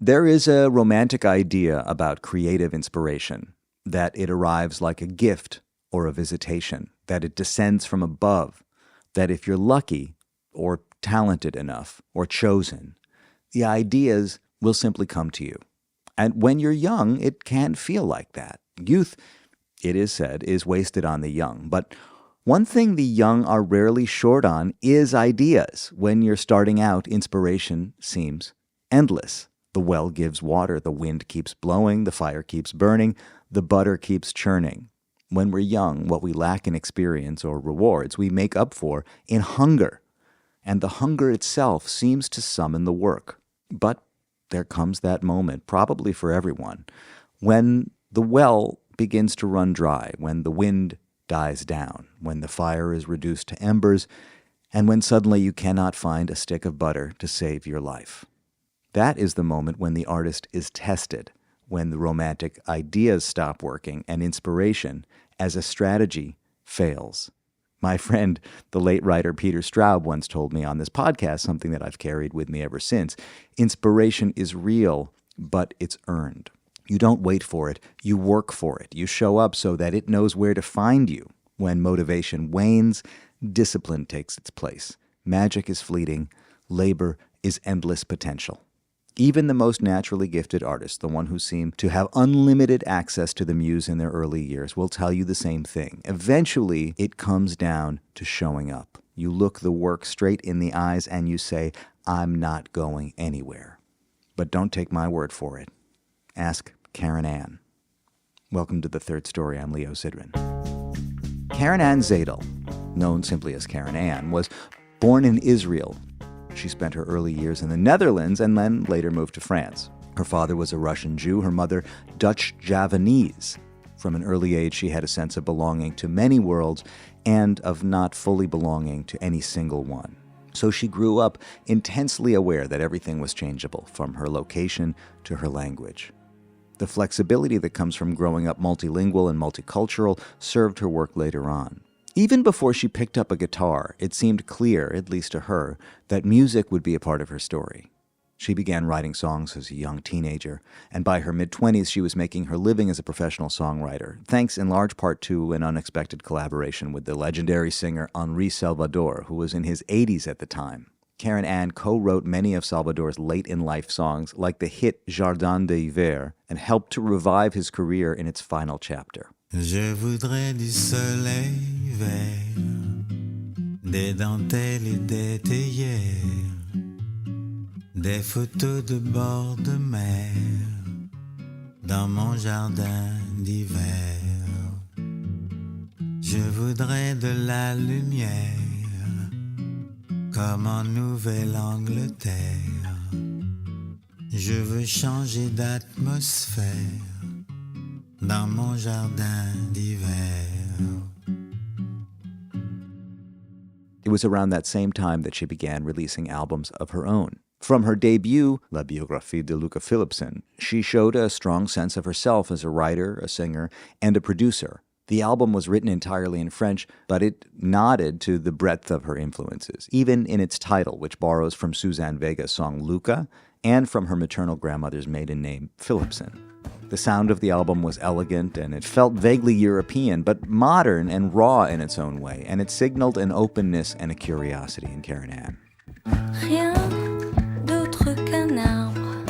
There is a romantic idea about creative inspiration, that it arrives like a gift or a visitation, that it descends from above, that if you're lucky or talented enough or chosen, the ideas will simply come to you. And when you're young, it can feel like that. Youth, it is said, is wasted on the young. But one thing the young are rarely short on is ideas. When you're starting out, inspiration seems endless. The well gives water, the wind keeps blowing, the fire keeps burning, the butter keeps churning. When we're young, what we lack in experience or rewards, we make up for in hunger. And the hunger itself seems to summon the work. But there comes that moment, probably for everyone, when the well begins to run dry, when the wind dies down, when the fire is reduced to embers, and when suddenly you cannot find a stick of butter to save your life. That is the moment when the artist is tested, when the romantic ideas stop working and inspiration, as a strategy, fails. My friend, the late writer Peter Straub, once told me on this podcast something that I've carried with me ever since. Inspiration is real, but it's earned. You don't wait for it, you work for it. You show up so that it knows where to find you. When motivation wanes, discipline takes its place. Magic is fleeting, labor is endless potential. Even the most naturally gifted artists, the one who seem to have unlimited access to the muse in their early years, will tell you the same thing. Eventually, it comes down to showing up. You look the work straight in the eyes and you say, I'm not going anywhere. But don't take my word for it. Ask Keren Ann. Welcome to The Third Story. I'm Leo Sidran. Keren Ann Zadel, known simply as Keren Ann, was born in Israel. She spent her early years in the Netherlands and then later moved to France. Her father was a Russian Jew, her mother Dutch-Javanese. From an early age, she had a sense of belonging to many worlds and of not fully belonging to any single one. So she grew up intensely aware that everything was changeable, from her location to her language. The flexibility that comes from growing up multilingual and multicultural served her work later on. Even before she picked up a guitar, it seemed clear, at least to her, that music would be a part of her story. She began writing songs as a young teenager, and by her mid-20s she was making her living as a professional songwriter, thanks in large part to an unexpected collaboration with the legendary singer Henri Salvador, who was in his 80s at the time. Keren Ann co-wrote many of Salvador's late-in-life songs, like the hit Jardin d'hiver, and helped to revive his career in its final chapter. Je voudrais du soleil vert, des dentelles et des théières, des photos de bord de mer, dans mon jardin d'hiver. Je voudrais de la lumière, comme en Nouvelle-Angleterre. Je veux changer d'atmosphère, dans mon jardin d'hiver. It was around that same time that she began releasing albums of her own. From her debut, La Biographie de Luka Philipsen, she showed a strong sense of herself as a writer, a singer, and a producer. The album was written entirely in French, but it nodded to the breadth of her influences, even in its title, which borrows from Suzanne Vega's song Luka and from her maternal grandmother's maiden name, Philipsen. The sound of the album was elegant and it felt vaguely European, but modern and raw in its own way, and it signaled an openness and a curiosity in Keren Ann. Rien d'autre qu'un arbre,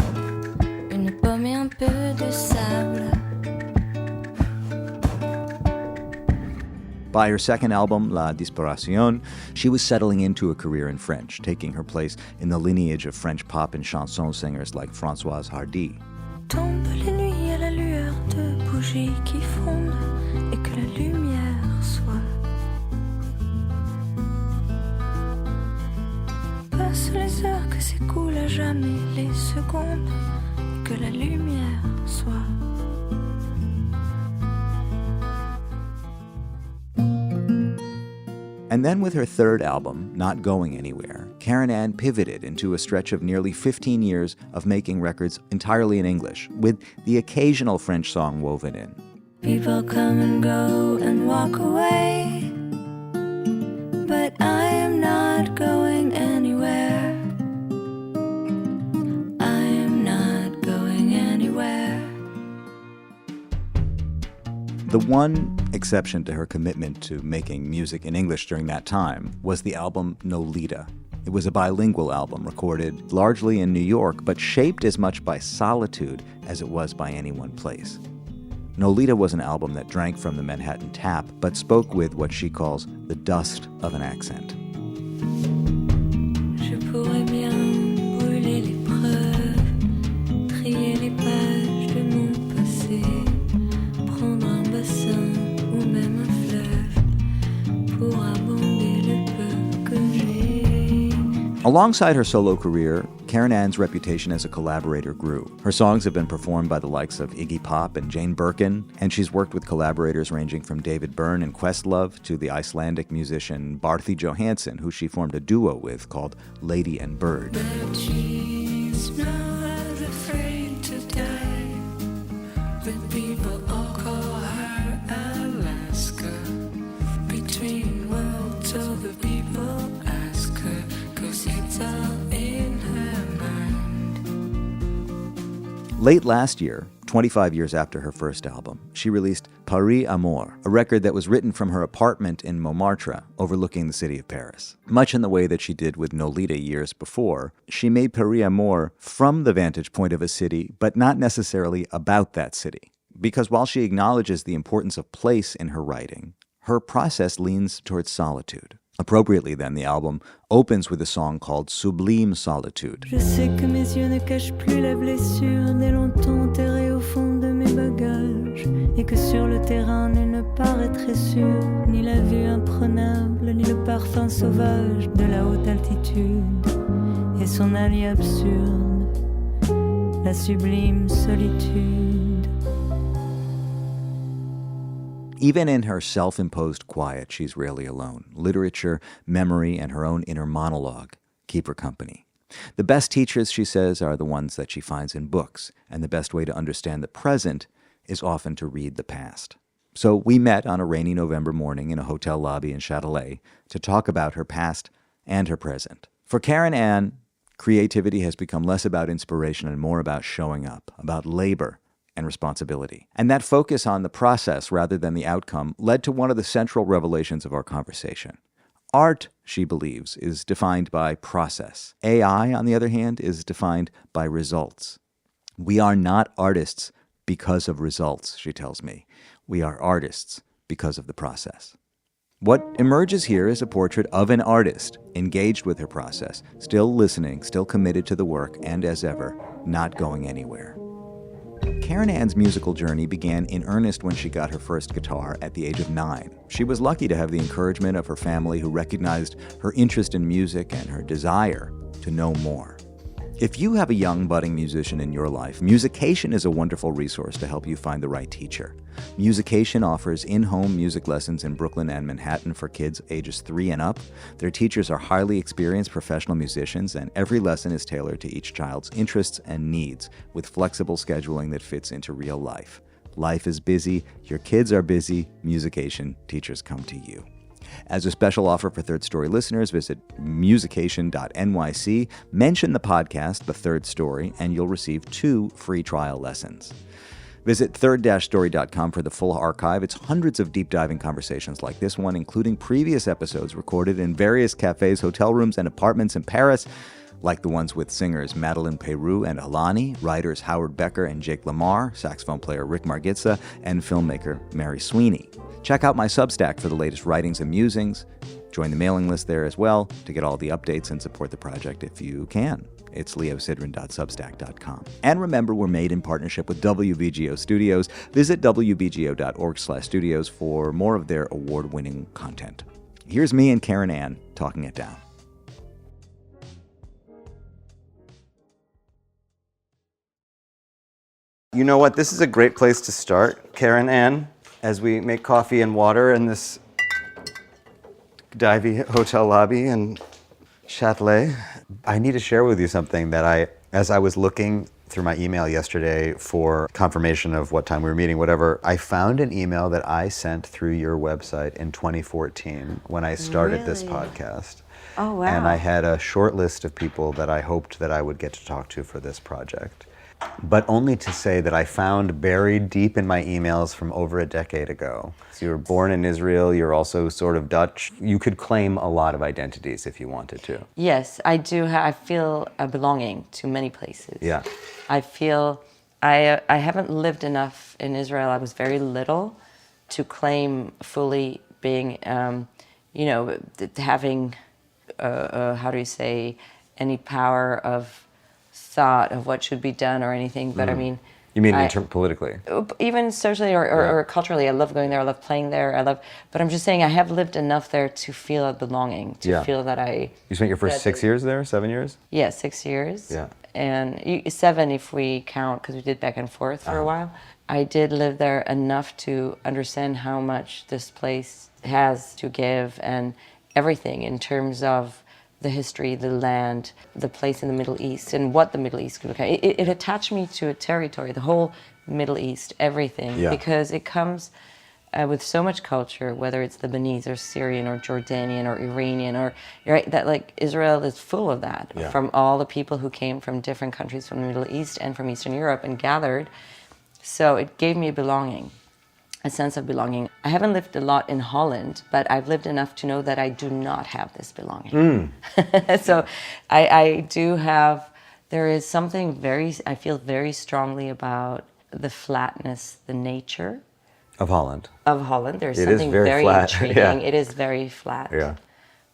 une pomme et un peu de sable. By her second album, La Disparition, she was settling into a career in French, taking her place in the lineage of French pop and chanson singers like Françoise Hardy. Tombe les nuits à la lueur de bougies qui fondent et que la lumière soit. Passe les heures que s'écoulent à jamais les secondes et que la lumière soit. And then with her third album, Not Going Anywhere, Keren Ann pivoted into a stretch of nearly 15 years of making records entirely in English, with the occasional French song woven in. People come and go and walk away, but I am not going anywhere. I am not The one exception to her commitment to making music in English during that time was the album Nolita. It was a bilingual album recorded largely in New York, but shaped as much by solitude as it was by any one place. Nolita was an album that drank from the Manhattan tap, but spoke with what she calls the dust of an accent. Je pourrais bien brûler les preuves, trier les pages de mon passé, prendre un bassin ou même un fleuve pour abonder le peu que j'ai. Alongside her solo career, Keren Ann's reputation as a collaborator grew. Her songs have been performed by the likes of Iggy Pop and Jane Birkin, and she's worked with collaborators ranging from David Byrne and Questlove to the Icelandic musician Barði Jóhannsson, who she formed a duo with called Lady and Bird. But she's not afraid to die. The people all call her Alaska. Between worlds, all the people ask her, 'cause it's all in her mind. Late last year, 25 years after her first album, she released Paris Amour, a record that was written from her apartment in Montmartre, overlooking the city of Paris. Much in the way that she did with Nolita years before, she made Paris Amour from the vantage point of a city, but not necessarily about that city. Because while she acknowledges the importance of place in her writing, her process leans towards solitude. Appropriately, then, the album opens with a song called Sublime Solitude. Je sais que mes yeux ne cachent plus la blessure dès longtemps enterrée au fond de mes bagages, et que sur le terrain nul ne paraîtrait sûr, ni la vue imprenable, ni le parfum sauvage de la haute altitude, et son allié absurde, la sublime solitude. Even in her self-imposed quiet, she's rarely alone. Literature, memory, and her own inner monologue keep her company. The best teachers, she says, are the ones that she finds in books, and the best way to understand the present is often to read the past. So we met on a rainy November morning in a hotel lobby in Châtelet to talk about her past and her present. For Keren Ann, creativity has become less about inspiration and more about showing up, about labor, and responsibility. And that focus on the process rather than the outcome led to one of the central revelations of our conversation. Art, she believes, is defined by process. AI, on the other hand, is defined by results. We are not artists because of results, she tells me. We are artists because of the process. What emerges here is a portrait of an artist, engaged with her process, still listening, still committed to the work, and as ever, not going anywhere. Keren Ann's musical journey began in earnest when she got her first guitar at the age of 9. She was lucky to have the encouragement of her family, who recognized her interest in music and her desire to know more. If you have a young budding musician in your life, Musication is a wonderful resource to help you find the right teacher. Musication offers in-home music lessons in Brooklyn and Manhattan for kids ages 3 and up. Their teachers are highly experienced professional musicians, and every lesson is tailored to each child's interests and needs, with flexible scheduling that fits into real life. Life is busy, your kids are busy, Musication teachers come to you. As a special offer for Third Story listeners, visit musication.nyc, mention the podcast, The Third Story, and you'll receive 2 free trial lessons. Visit third-story.com for the full archive. It's hundreds of deep-diving conversations like this one, including previous episodes recorded in various cafes, hotel rooms, and apartments in Paris, like the ones with singers Madeleine Peyroux and Alani, writers Howard Becker and Jake Lamar, saxophone player Rick Margitza, and filmmaker Mary Sweeney. Check out my Substack for the latest writings and musings. Join the mailing list there as well to get all the updates and support the project if you can. It's leosidran.substack.com. And remember, we're made in partnership with WBGO Studios. Visit wbgo.org/studios for more of their award-winning content. Here's me and Keren Ann talking it down. You know what? This is a great place to start, Keren Ann, as we make coffee and water in this divey hotel lobby in Châtelet. I need to share with you something that as I was looking through my email yesterday for confirmation of what time we were meeting, whatever, I found an email that I sent through your website in 2014 when I started this podcast. Oh, wow. And I had a short list of people that I hoped that I would get to talk to for this project. but only to say that I found buried deep in my emails from over a decade ago. So you were born in Israel, you're also sort of Dutch. You could claim a lot of identities if you wanted to. Yes, I do. I feel a belonging to many places. Yeah. I feel I haven't lived enough in Israel. I was very little to claim fully being, having, how do you say, any power of thought of what should be done or anything. But I mean, you mean politically? Even socially or culturally, I love going there. I love playing there. But I'm just saying, I have lived enough there to feel a belonging. To feel that I. You spent your first 6 years there, 7 years? Yeah, 6 years. Yeah. And 7 if we count, because we did back and forth for a while. I did live there enough to understand how much this place has to give and everything in terms of the history, the land, the place in the Middle East, and what the Middle East could look like. It attached me to a territory, the whole Middle East, everything, because it comes with so much culture, whether it's Lebanese or Syrian or Jordanian or Iranian, or right, that like Israel is full of that, from all the people who came from different countries from the Middle East and from Eastern Europe and gathered. So it gave me a belonging. A sense of belonging. I haven't lived a lot in Holland, but I've lived enough to know that I do not have this belonging. So I do have, there is something I feel very strongly about the flatness, the nature. Of Holland. Of Holland. There's something very intriguing. Yeah. It is very flat. Yeah.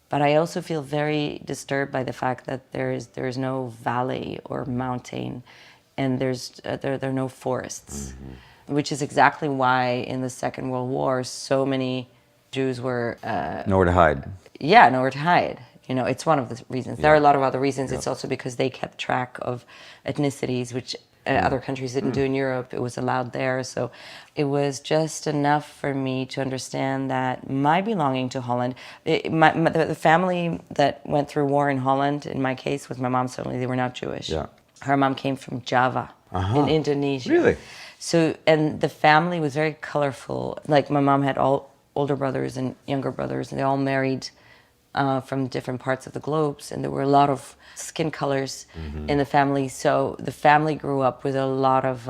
But I also feel very disturbed by the fact that there is no valley or mountain, and there are no forests. Which is exactly why in the Second World War so many Jews were nowhere to hide. Yeah, nowhere to hide. It's one of the reasons. There are a lot of other reasons. It's also because they kept track of ethnicities, which other countries didn't do in Europe. It was allowed there. So it was just enough for me to understand that my belonging to Holland, the family that went through war in Holland, in my case, was my mom's family. They were not Jewish. Yeah. Her mom came from Java in Indonesia. Really? So, and the family was very colorful. Like my mom had all older brothers and younger brothers, and they all married from different parts of the globes. And there were a lot of skin colors in the family. So the family grew up with a lot of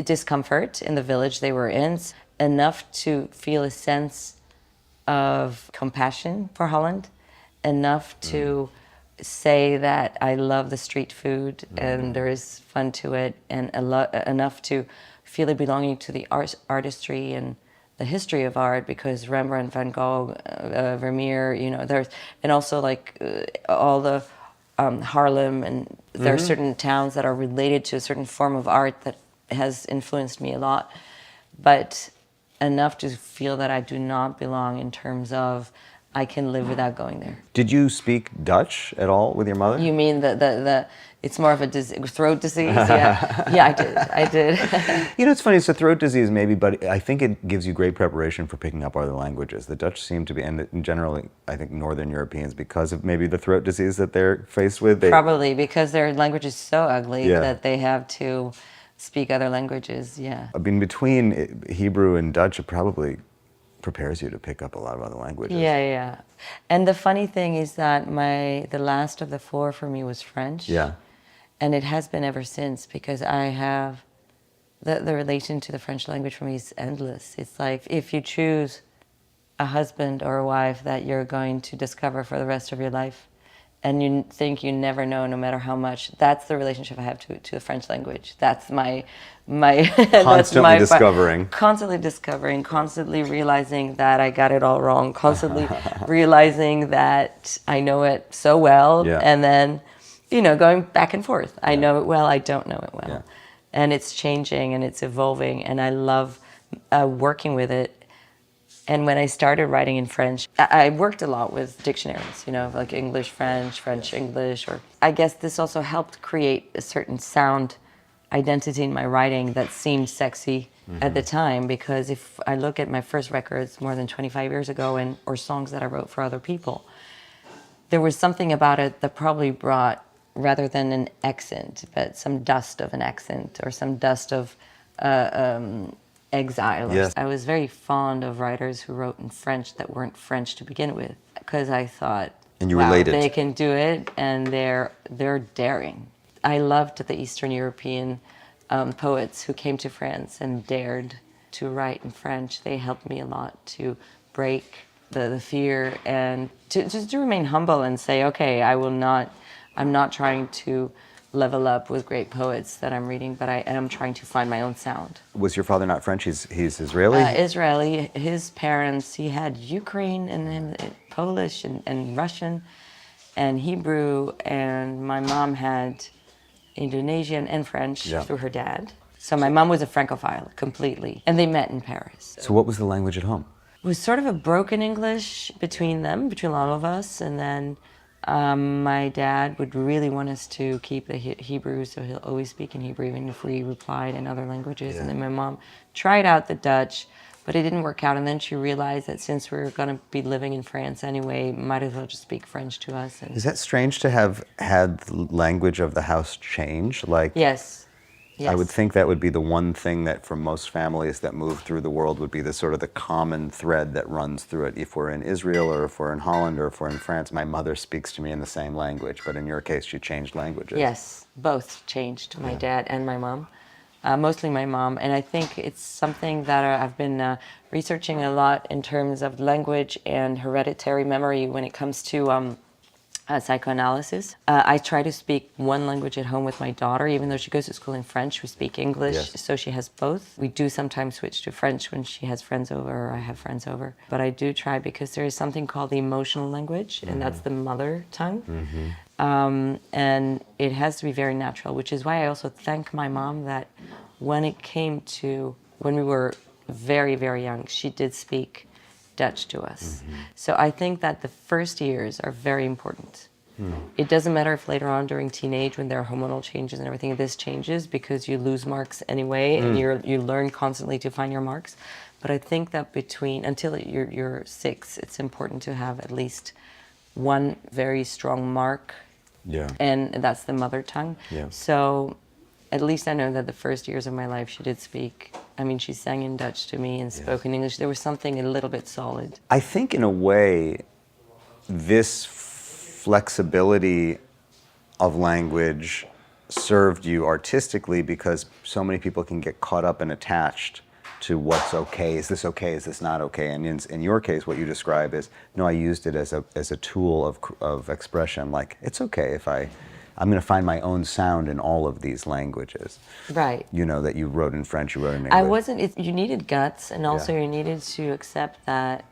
discomfort in the village they were in, enough to feel a sense of compassion for Holland, enough to say that I love the street food and there is fun to it, and enough to feel a belonging to the artistry and the history of art, because Rembrandt, Van Gogh, Vermeer, there's, and also like all the Harlem, and there are certain towns that are related to a certain form of art that has influenced me a lot, but enough to feel that I do not belong in terms of I can live without going there. Did you speak Dutch at all with your mother? You mean the it's more of a throat disease? Yeah, yeah, I did. It's funny, it's a throat disease maybe, but I think it gives you great preparation for picking up other languages. The Dutch seem to be, and generally, I think Northern Europeans, because of maybe the throat disease that they're faced with. Probably, because their language is so ugly that they have to speak other languages, I mean, between Hebrew and Dutch, it probably prepares you to pick up a lot of other languages. Yeah. And the funny thing is that the last of the 4 for me was French. Yeah. And it has been ever since, because I have, the relation to the French language for me is endless. It's like if you choose a husband or a wife that you're going to discover for the rest of your life, and you think you never know, no matter how much, that's the relationship I have to the French language. That's my constantly discovering. Constantly discovering, constantly realizing that I got it all wrong, constantly realizing that I know it so well, and then, going back and forth. I know it well, I don't know it well. Yeah. And it's changing and it's evolving, and I love working with it. And when I started writing in French, I worked a lot with dictionaries, like English, French, English. Or I guess this also helped create a certain sound identity in my writing that seemed sexy at the time. Because if I look at my first records more than 25 years ago, or songs that I wrote for other people, there was something about it that probably brought, rather than an accent, but some dust of an accent or some dust of exile. Yes. I was very fond of writers who wrote in French that weren't French to begin with, because I thought, and you wow, related. They can do it, and they're daring. I loved the Eastern European poets who came to France and dared to write in French. They helped me a lot to break the fear and to just to remain humble and say, okay, I'm not trying to level up with great poets that I'm reading, but I am trying to find my own sound. Was your father not French? He's Israeli? Israeli. His parents, he had Ukraine and Polish and Russian and Hebrew, and my mom had Indonesian and French through her dad. So my mom was a Francophile completely, and they met in Paris. So what was the language at home? It was sort of a broken English between them, between all of us, and then my dad would really want us to keep the Hebrew, so he'll always speak in Hebrew, even if we replied in other languages. And then my mom tried out the Dutch, but it didn't work out. And then she realized that since we were going to be living in France anyway, might as well just speak French to us. And Is that strange to have had the language of the house change? Like, yes. I would think that would be the one thing that for most families that move through the world would be the sort of the common thread that runs through it. If we're in Israel or if we're in Holland or if we're in France, my mother speaks to me in the same language, but in your case, you changed languages. Yes, both changed, my dad and my mom. Mostly my mom, and I think it's something that I've been researching a lot in terms of language and hereditary memory when it comes to psychoanalysis. I try to speak one language at home with my daughter, even though she goes to school in French, we speak English, so she has both. We do sometimes switch to French when she has friends over or I have friends over. But I do try because there is something called the emotional language, and that's the mother tongue. And it has to be very natural, which is why I also thank my mom that when we were very, very young, she did speak Dutch to us. So I think that the first years are very important. It doesn't matter if later on during teenage, when there are hormonal changes and everything, this changes because you lose marks anyway, and you learn constantly to find your marks. But I think that until you're 6, it's important to have at least one very strong mark, and that's the mother tongue. So at least I know that the first years of my life she did speak. I mean, she sang in Dutch to me and spoke in English. There was something a little bit solid. I think in a way, this flexibility of language served you artistically because so many people can get caught up and attached to what's okay. Is this okay? Is this not okay? And in your case, what you describe is, no, I used it as a tool of expression. Like, it's okay if I'm going to find my own sound in all of these languages. Right. You know, that you wrote in French, you wrote in English. You needed guts, and also you needed to accept that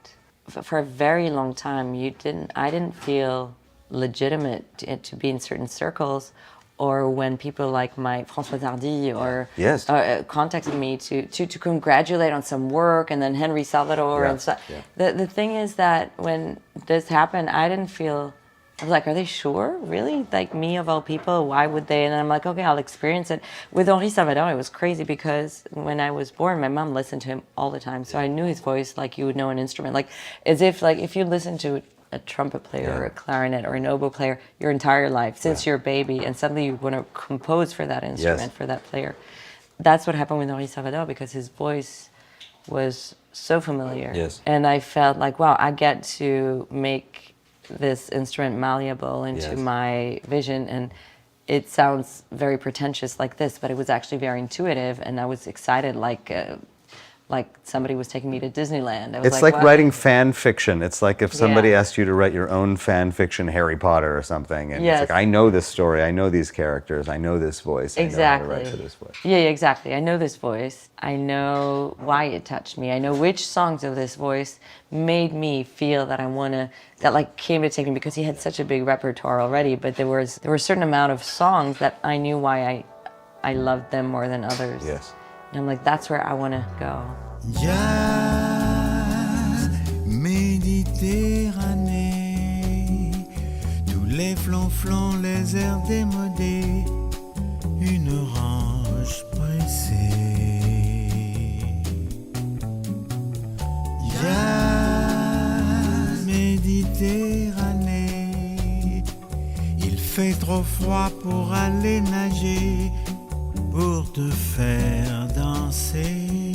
for a very long time, I didn't feel legitimate to be in certain circles, or when people like my François Tardy or contacted me to congratulate on some work, and then Henri Salvador and stuff. The thing is that when this happened, I was like, are they sure? Really? Like, me of all people, why would they? And I'm like, okay, I'll experience it. With Henri Salvador, it was crazy because when I was born, my mom listened to him all the time. So I knew his voice like you would know an instrument. Like, as if, like, if you listen to a trumpet player or a clarinet or an oboe player your entire life, since you're a baby, and suddenly you want to compose for that instrument, for that player. That's what happened with Henri Salvador, because his voice was so familiar. And I felt like, wow, I get to make this instrument malleable into my vision, and it sounds very pretentious like this, but it was actually very intuitive, and I was excited like somebody was taking me to Disneyland. It's like writing fan fiction. It's like if somebody asked you to write your own fan fiction Harry Potter or something, and it's like, I know this story, I know these characters, I know this voice, I know how to write for this voice. Yeah, exactly. I know this voice. I know why it touched me. I know which songs of this voice made me feel that that came to take me, because he had such a big repertoire already, but there were a certain amount of songs that I knew why I loved them more than others. And I'm like, that's where I want to go. Jazz, Méditerranée, tous les flonflons, les airs démodés, une orange pressée. Jazz, Méditerranée, il fait trop froid pour aller nager, pour te faire danser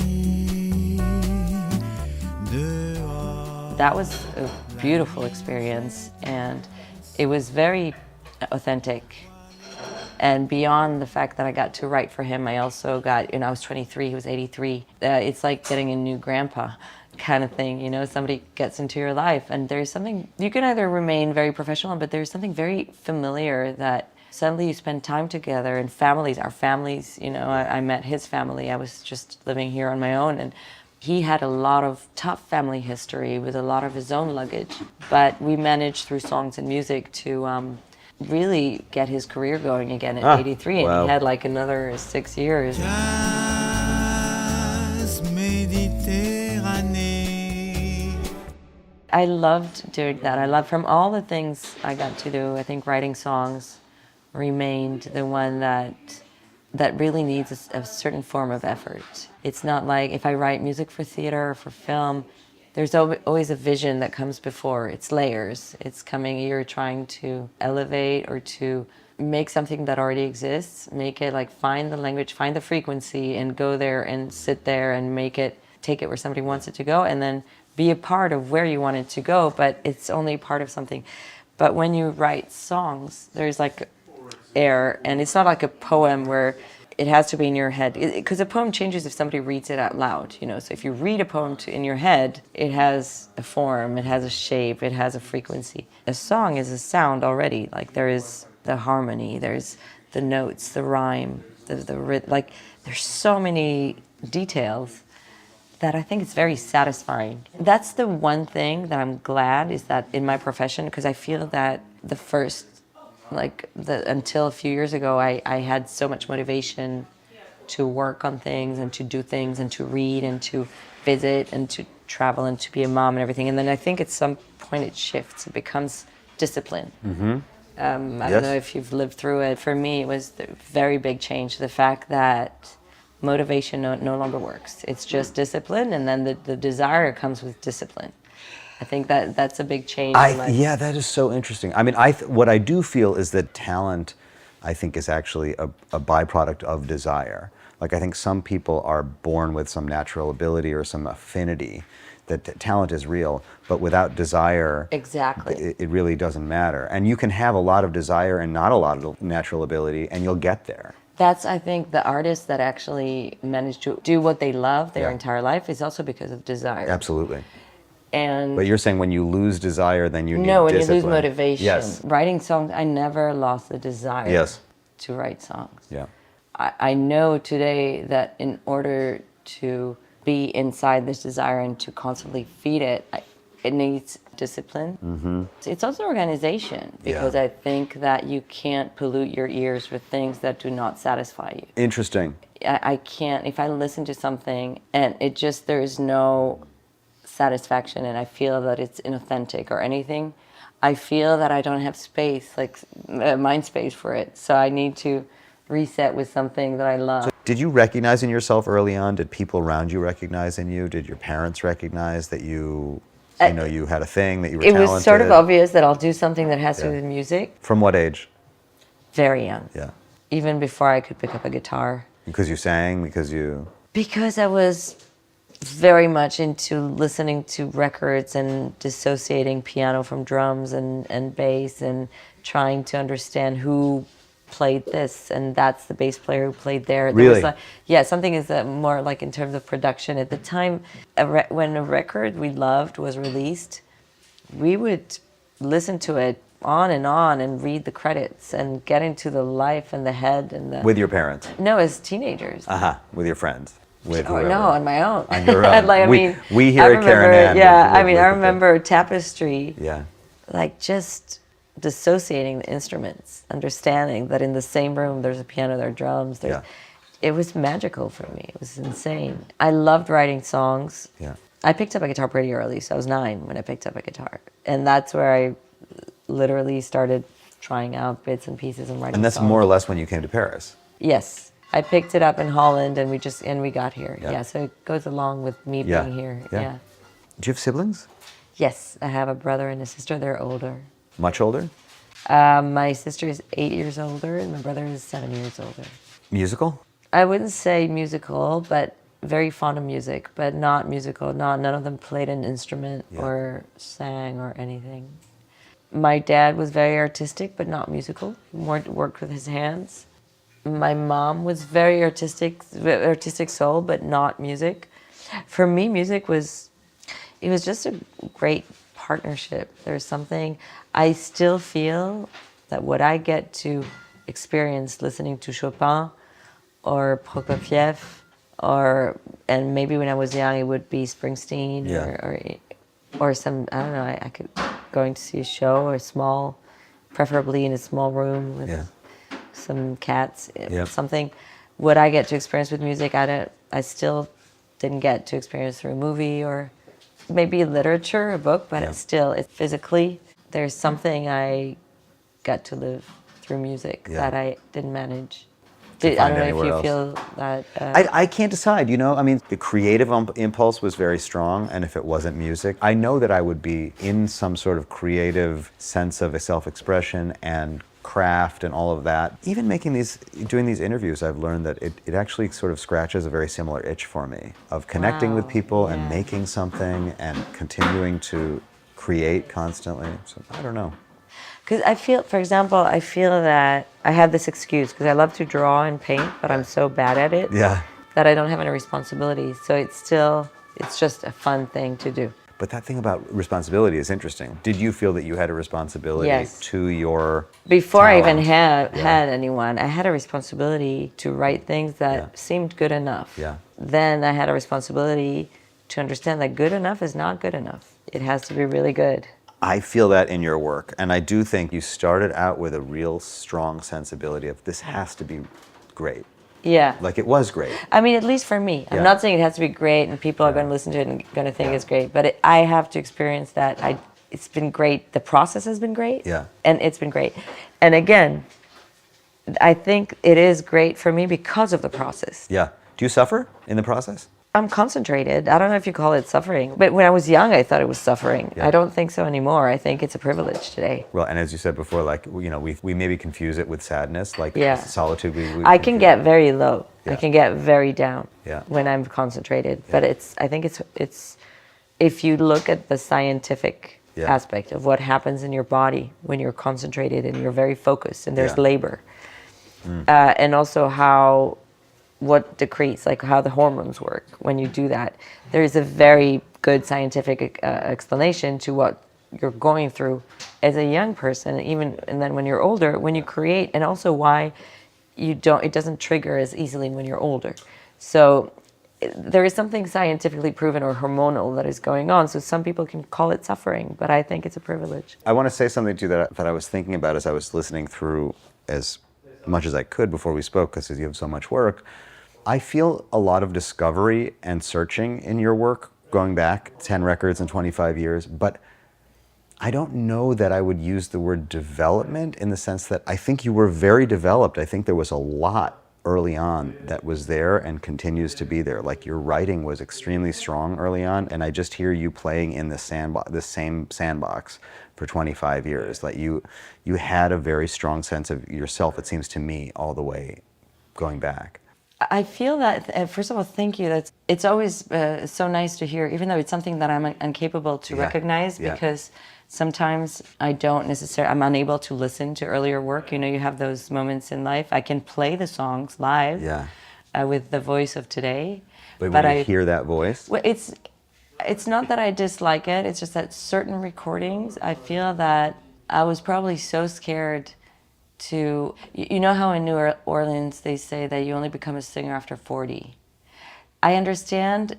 dehors. That was a beautiful experience, and it was very authentic. And beyond the fact that I got to write for him, I also got, I was 23, he was 83. It's like getting a new grandpa kind of thing, somebody gets into your life and there's something, you can either remain very professional, but there's something very familiar that suddenly you spend time together and our families, I met his family. I was just living here on my own and he had a lot of tough family history with a lot of his own luggage, but we managed through songs and music to really get his career going again at 83, and he had like another 6 years. Jazz Méditerranée. I loved doing that. From all the things I got to do, I think writing songs remained the one that really needs a certain form of effort. It's not like if I write music for theater or for film, there's always a vision that comes before. It's layers. It's coming, you're trying to elevate or to make something that already exists, make it like find the language, find the frequency and go there and sit there and take it where somebody wants it to go and then be a part of where you want it to go, but it's only part of something. But when you write songs, there's like air, and it's not like a poem where it has to be in your head, because a poem changes if somebody reads it out loud, So if you read a poem in your head, it has a form, it has a shape, it has a frequency. A song is a sound already. Like there is the harmony, there's the notes, the rhyme, like there's so many details that I think it's very satisfying. That's the one thing that I'm glad is that in my profession, because I feel that until a few years ago, I had so much motivation to work on things and to do things and to read and to visit and to travel and to be a mom and everything. And then I think at some point it shifts. It becomes discipline. Mm-hmm. I don't know if you've lived through it. For me, it was a very big change. The fact that motivation no longer works. It's just discipline, and then the desire comes with discipline. I think that's a big change. Yeah, that is so interesting. I mean, what I do feel is that talent, I think, is actually a byproduct of desire. Like, I think some people are born with some natural ability or some affinity, that talent is real, but without desire, exactly, it really doesn't matter. And you can have a lot of desire and not a lot of natural ability, and you'll get there. That's, I think, the artists that actually manage to do what they love their entire life is also because of desire. Absolutely. But you're saying when you lose desire, then you need discipline. No, when you lose motivation. Yes. Writing songs, I never lost the desire to write songs. Yeah. I know today that in order to be inside this desire and to constantly feed it, it needs discipline. Mm-hmm. It's also organization, because I think that you can't pollute your ears with things that do not satisfy you. Interesting. I can't, if I listen to something and there is no satisfaction and I feel that it's inauthentic or anything, I feel that I don't have space, like mind space for it. So I need to reset with something that I love. So did you recognize in yourself early on? Did people around you recognize in you? Did your parents recognize that you had a thing, that you were talented? It was sort of obvious that I'll do something that has to do with music. From what age? Very young. Yeah. Even before I could pick up a guitar. Because you sang? Because I was very much into listening to records and dissociating piano from drums and bass and trying to understand who played this, and that's the bass player who played there. Really? Something is more like in terms of production. At the time, when a record we loved was released, we would listen to it on and read the credits and get into the life and the head and the... With your parents? No, as teenagers. With your friends? No, on my own. On your own. We here at Keren Ann. Yeah, I remember Tapestry. Yeah. Like just dissociating the instruments, understanding that in the same room there's a piano, there are drums. It was magical for me. It was insane. I loved writing songs. Yeah. I picked up a guitar pretty early, so I was 9 when I picked up a guitar. And that's where I literally started trying out bits and pieces and writing songs. And that's more or less when you came to Paris? Yes. I picked it up in Holland and we got here. Yeah, so it goes along with me being here. Yeah. Do you have siblings? Yes, I have a brother and a sister. They're older. Much older? My sister is 8 years older and my brother is 7 years older. Musical? I wouldn't say musical, but very fond of music, but not musical. None of them played an instrument or sang or anything. My dad was very artistic, but not musical. More worked with his hands. My mom was very artistic soul, but not music. For me, music was just a great partnership. There's something, I still feel that what I get to experience listening to Chopin or Prokofiev, and maybe when I was young it would be Springsteen or some, I don't know, I could going to see a show or preferably in a small room with some cats, something. What I get to experience with music, I still didn't get to experience through a movie or maybe literature, a book, but it's physically, there's something I got to live through music that I didn't manage. I don't know if you feel that. I can't decide, you know? I mean, the creative impulse was very strong, and if it wasn't music, I know that I would be in some sort of creative sense of a self-expression and craft and all of that. Even doing these interviews, I've learned that it actually sort of scratches a very similar itch for me of connecting with people and making something and continuing to create constantly. So I don't know. Because I feel that I have this excuse because I love to draw and paint, but I'm so bad at it that I don't have any responsibilities. So it's just a fun thing to do. But that thing about responsibility is interesting. Did you feel that you had a responsibility to your Before talent? I even had anyone, I had a responsibility to write things that seemed good enough. Yeah. Then I had a responsibility to understand that good enough is not good enough. It has to be really good. I feel that in your work, and I do think you started out with a real strong sensibility of this has to be great. Yeah. Like it was great. I mean, at least for me. I'm not saying it has to be great and people are going to listen to it and going to think it's great, but I have to experience that. It's been great. The process has been great. Yeah. And it's been great. And again, I think it is great for me because of the process. Yeah. Do you suffer in the process? I'm concentrated. I don't know if you call it suffering, but when I was young, I thought it was suffering. Yeah. I don't think so anymore. I think it's a privilege today. Well, and as you said before, like, you know, we maybe confuse it with sadness, like solitude. I can get very low. Yeah. I can get very down Yeah. when I'm concentrated. But I think it's if you look at the scientific aspect of what happens in your body when you're concentrated and you're very focused and there's labor, and also what decrease, like how the hormones work when you do that. There is a very good scientific explanation to what you're going through as a young person, and then when you're older, when you create, and also why it doesn't trigger as easily when you're older. So there is something scientifically proven or hormonal that is going on. So some people can call it suffering, but I think it's a privilege. I want to say something to you that I was thinking about as I was listening through as much as I could before we spoke, because you have so much work. I feel a lot of discovery and searching in your work, going back 10 records in 25 years, but I don't know that I would use the word development in the sense that I think you were very developed. I think there was a lot early on that was there and continues to be there. Like your writing was extremely strong early on, and I just hear you playing in the same sandbox for 25 years. Like you had a very strong sense of yourself, it seems to me, all the way going back. I feel that, first of all, thank you. It's always so nice to hear, even though it's something that I'm incapable to recognize, because sometimes I'm unable to listen to earlier work. You know, you have those moments in life. I can play the songs live with the voice of today. But when you hear that voice? Well, it's not that I dislike it. It's just that certain recordings, I feel that I was probably so scared to, you know how in New Orleans they say that you only become a singer after 40. I understand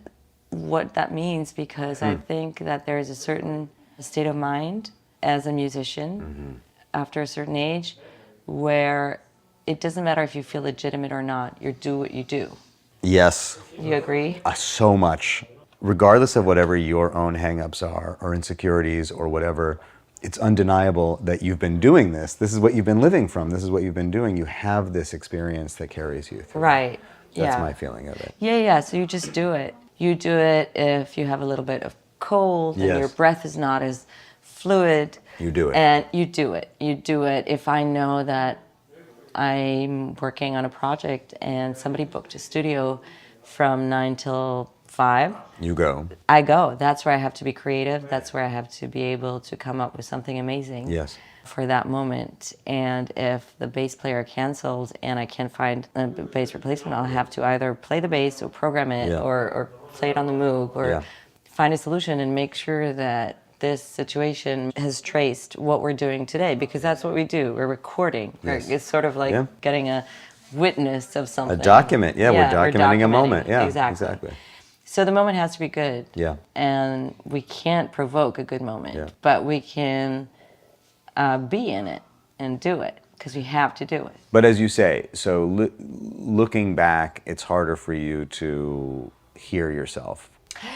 what that means because I think that there is a certain state of mind as a musician after a certain age where it doesn't matter if you feel legitimate or not, you do what you do. Yes. You agree? So much. Regardless of whatever your own hang-ups are or insecurities or whatever, it's undeniable that you've been doing this. This is what you've been living from. This is what you've been doing. You have this experience that carries you through. Right. That's my feeling of it. Yeah. So you just do it. You do it if you have a little bit of cold and your breath is not as fluid. You do it. And you do it. You do it if I know that I'm working on a project and somebody booked a studio from 9 till 5, You go. I go. That's where I have to be creative. That's where I have to be able to come up with something amazing. Yes. For that moment. And if the bass player cancels and I can't find a bass replacement, I'll have to either play the bass or program it or play it on the Moog or find a solution and make sure that this situation has traced what we're doing today, because that's what we do. We're recording. Yes. It's sort of like getting a witness of something. A document. Yeah, we're documenting a moment. Yeah, exactly. So the moment has to be good. Yeah. And we can't provoke a good moment, but we can be in it and do it, because we have to do it. But as you say, so looking back, it's harder for you to hear yourself.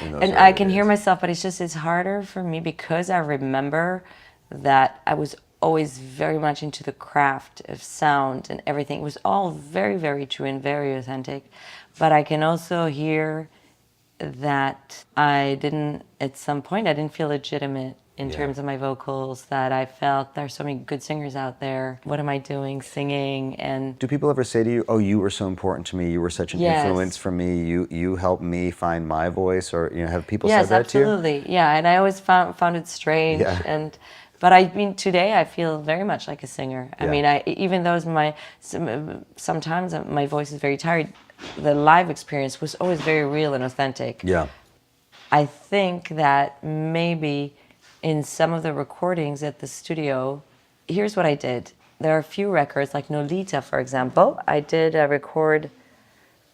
And I can hear myself, but it's harder for me because I remember that I was always very much into the craft of sound and everything. It was all very, very true and very authentic. But I can also hear that at some point, I didn't feel legitimate in terms of my vocals, that I felt there are so many good singers out there. What am I doing singing? And do people ever say to you, "Oh, you were so important to me. You were such an influence for me. You helped me find my voice"? Or have people said that to you? Yes, absolutely. Yeah, and I always found it strange. Yeah. But I mean, today I feel very much like a singer. I mean, even though sometimes my voice is very tired, the live experience was always very real and authentic. Yeah. I think that maybe in some of the recordings at the studio, here's what I did. There are a few records, like Nolita, for example. I did record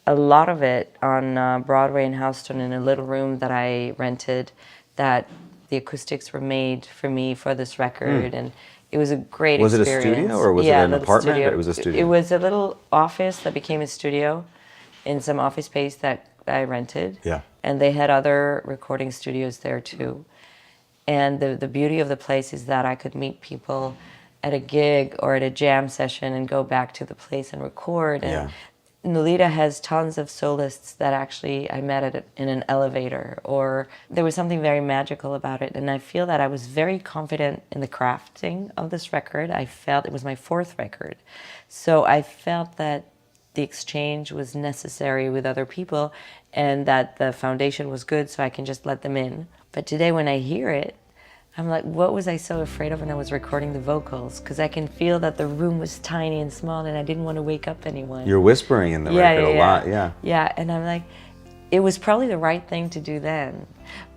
a lot of it on Broadway in Houston in a little room that I rented, that the acoustics were made for me for this record, and it was a great experience. Was it a studio or was it an apartment? It was a studio. It was a little office that became a studio in some office space that I rented. Yeah. And they had other recording studios there too. And the beauty of the place is that I could meet people at a gig or at a jam session and go back to the place and record. And Nolita has tons of solists that actually I met in an elevator, or there was something very magical about it. And I feel that I was very confident in the crafting of this record. I felt it was my 4th record. So I felt that the exchange was necessary with other people and that the foundation was good, so I can just let them in. But today when I hear it, I'm like, what was I so afraid of when I was recording the vocals? Because I can feel that the room was tiny and small and I didn't want to wake up anyone. You're whispering in the record a lot, yeah. Yeah, and I'm like, it was probably the right thing to do then.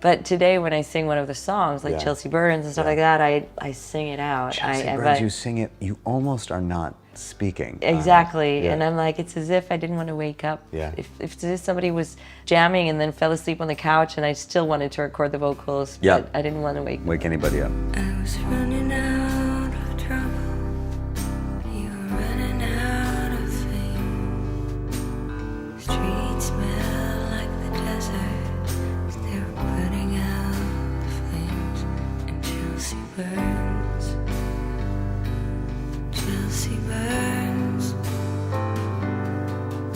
But today when I sing one of the songs, like Chelsea Burns and stuff like that, I sing it out. Chelsea Burns, you sing it, you almost are not speaking. Exactly, and I'm like, it's as if I didn't want to wake up. Yeah. If somebody was jamming and then fell asleep on the couch and I still wanted to record the vocals, but I didn't want to wake anybody up. I was running out of trouble. You were running out of fame. Streets smell like the desert. They were putting out the flames. And Chelsea burns. Chelsea burns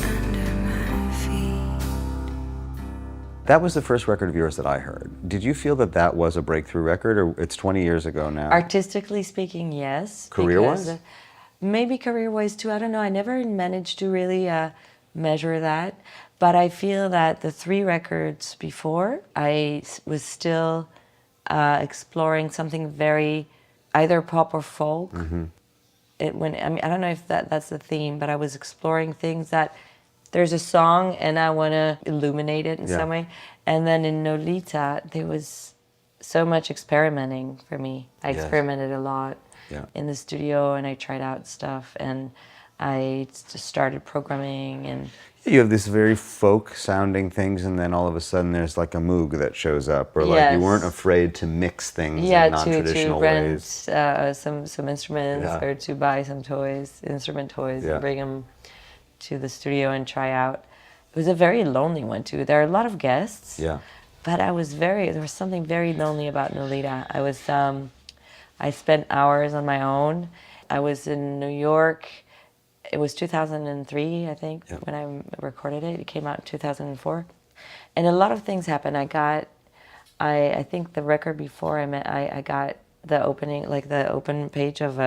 under my feet. That was the first record of yours that I heard. Did you feel that was a breakthrough record, or it's 20 years ago now? Artistically speaking, yes. Career-wise? Maybe career-wise too. I don't know. I never managed to really measure that. But I feel that the 3 records before, I was still exploring something very either pop or folk. Mm-hmm. I don't know if that's the theme, but I was exploring things that there's a song and I want to illuminate it in some way. And then in Nolita, there was so much experimenting for me. I experimented a lot in the studio, and I tried out stuff, and I just started programming. And you have these very folk sounding things, and then all of a sudden there's like a Moog that shows up, or like you weren't afraid to mix things in non-traditional ways. To rent some instruments or to buy some instrument toys, and bring them to the studio and try out. It was a very lonely one too. There are a lot of guests, but there was something very lonely about Nolita. I spent hours on my own. I was in New York. It was 2003, I think, when I recorded it. It came out in 2004. And a lot of things happened. I think the record before I got the open page of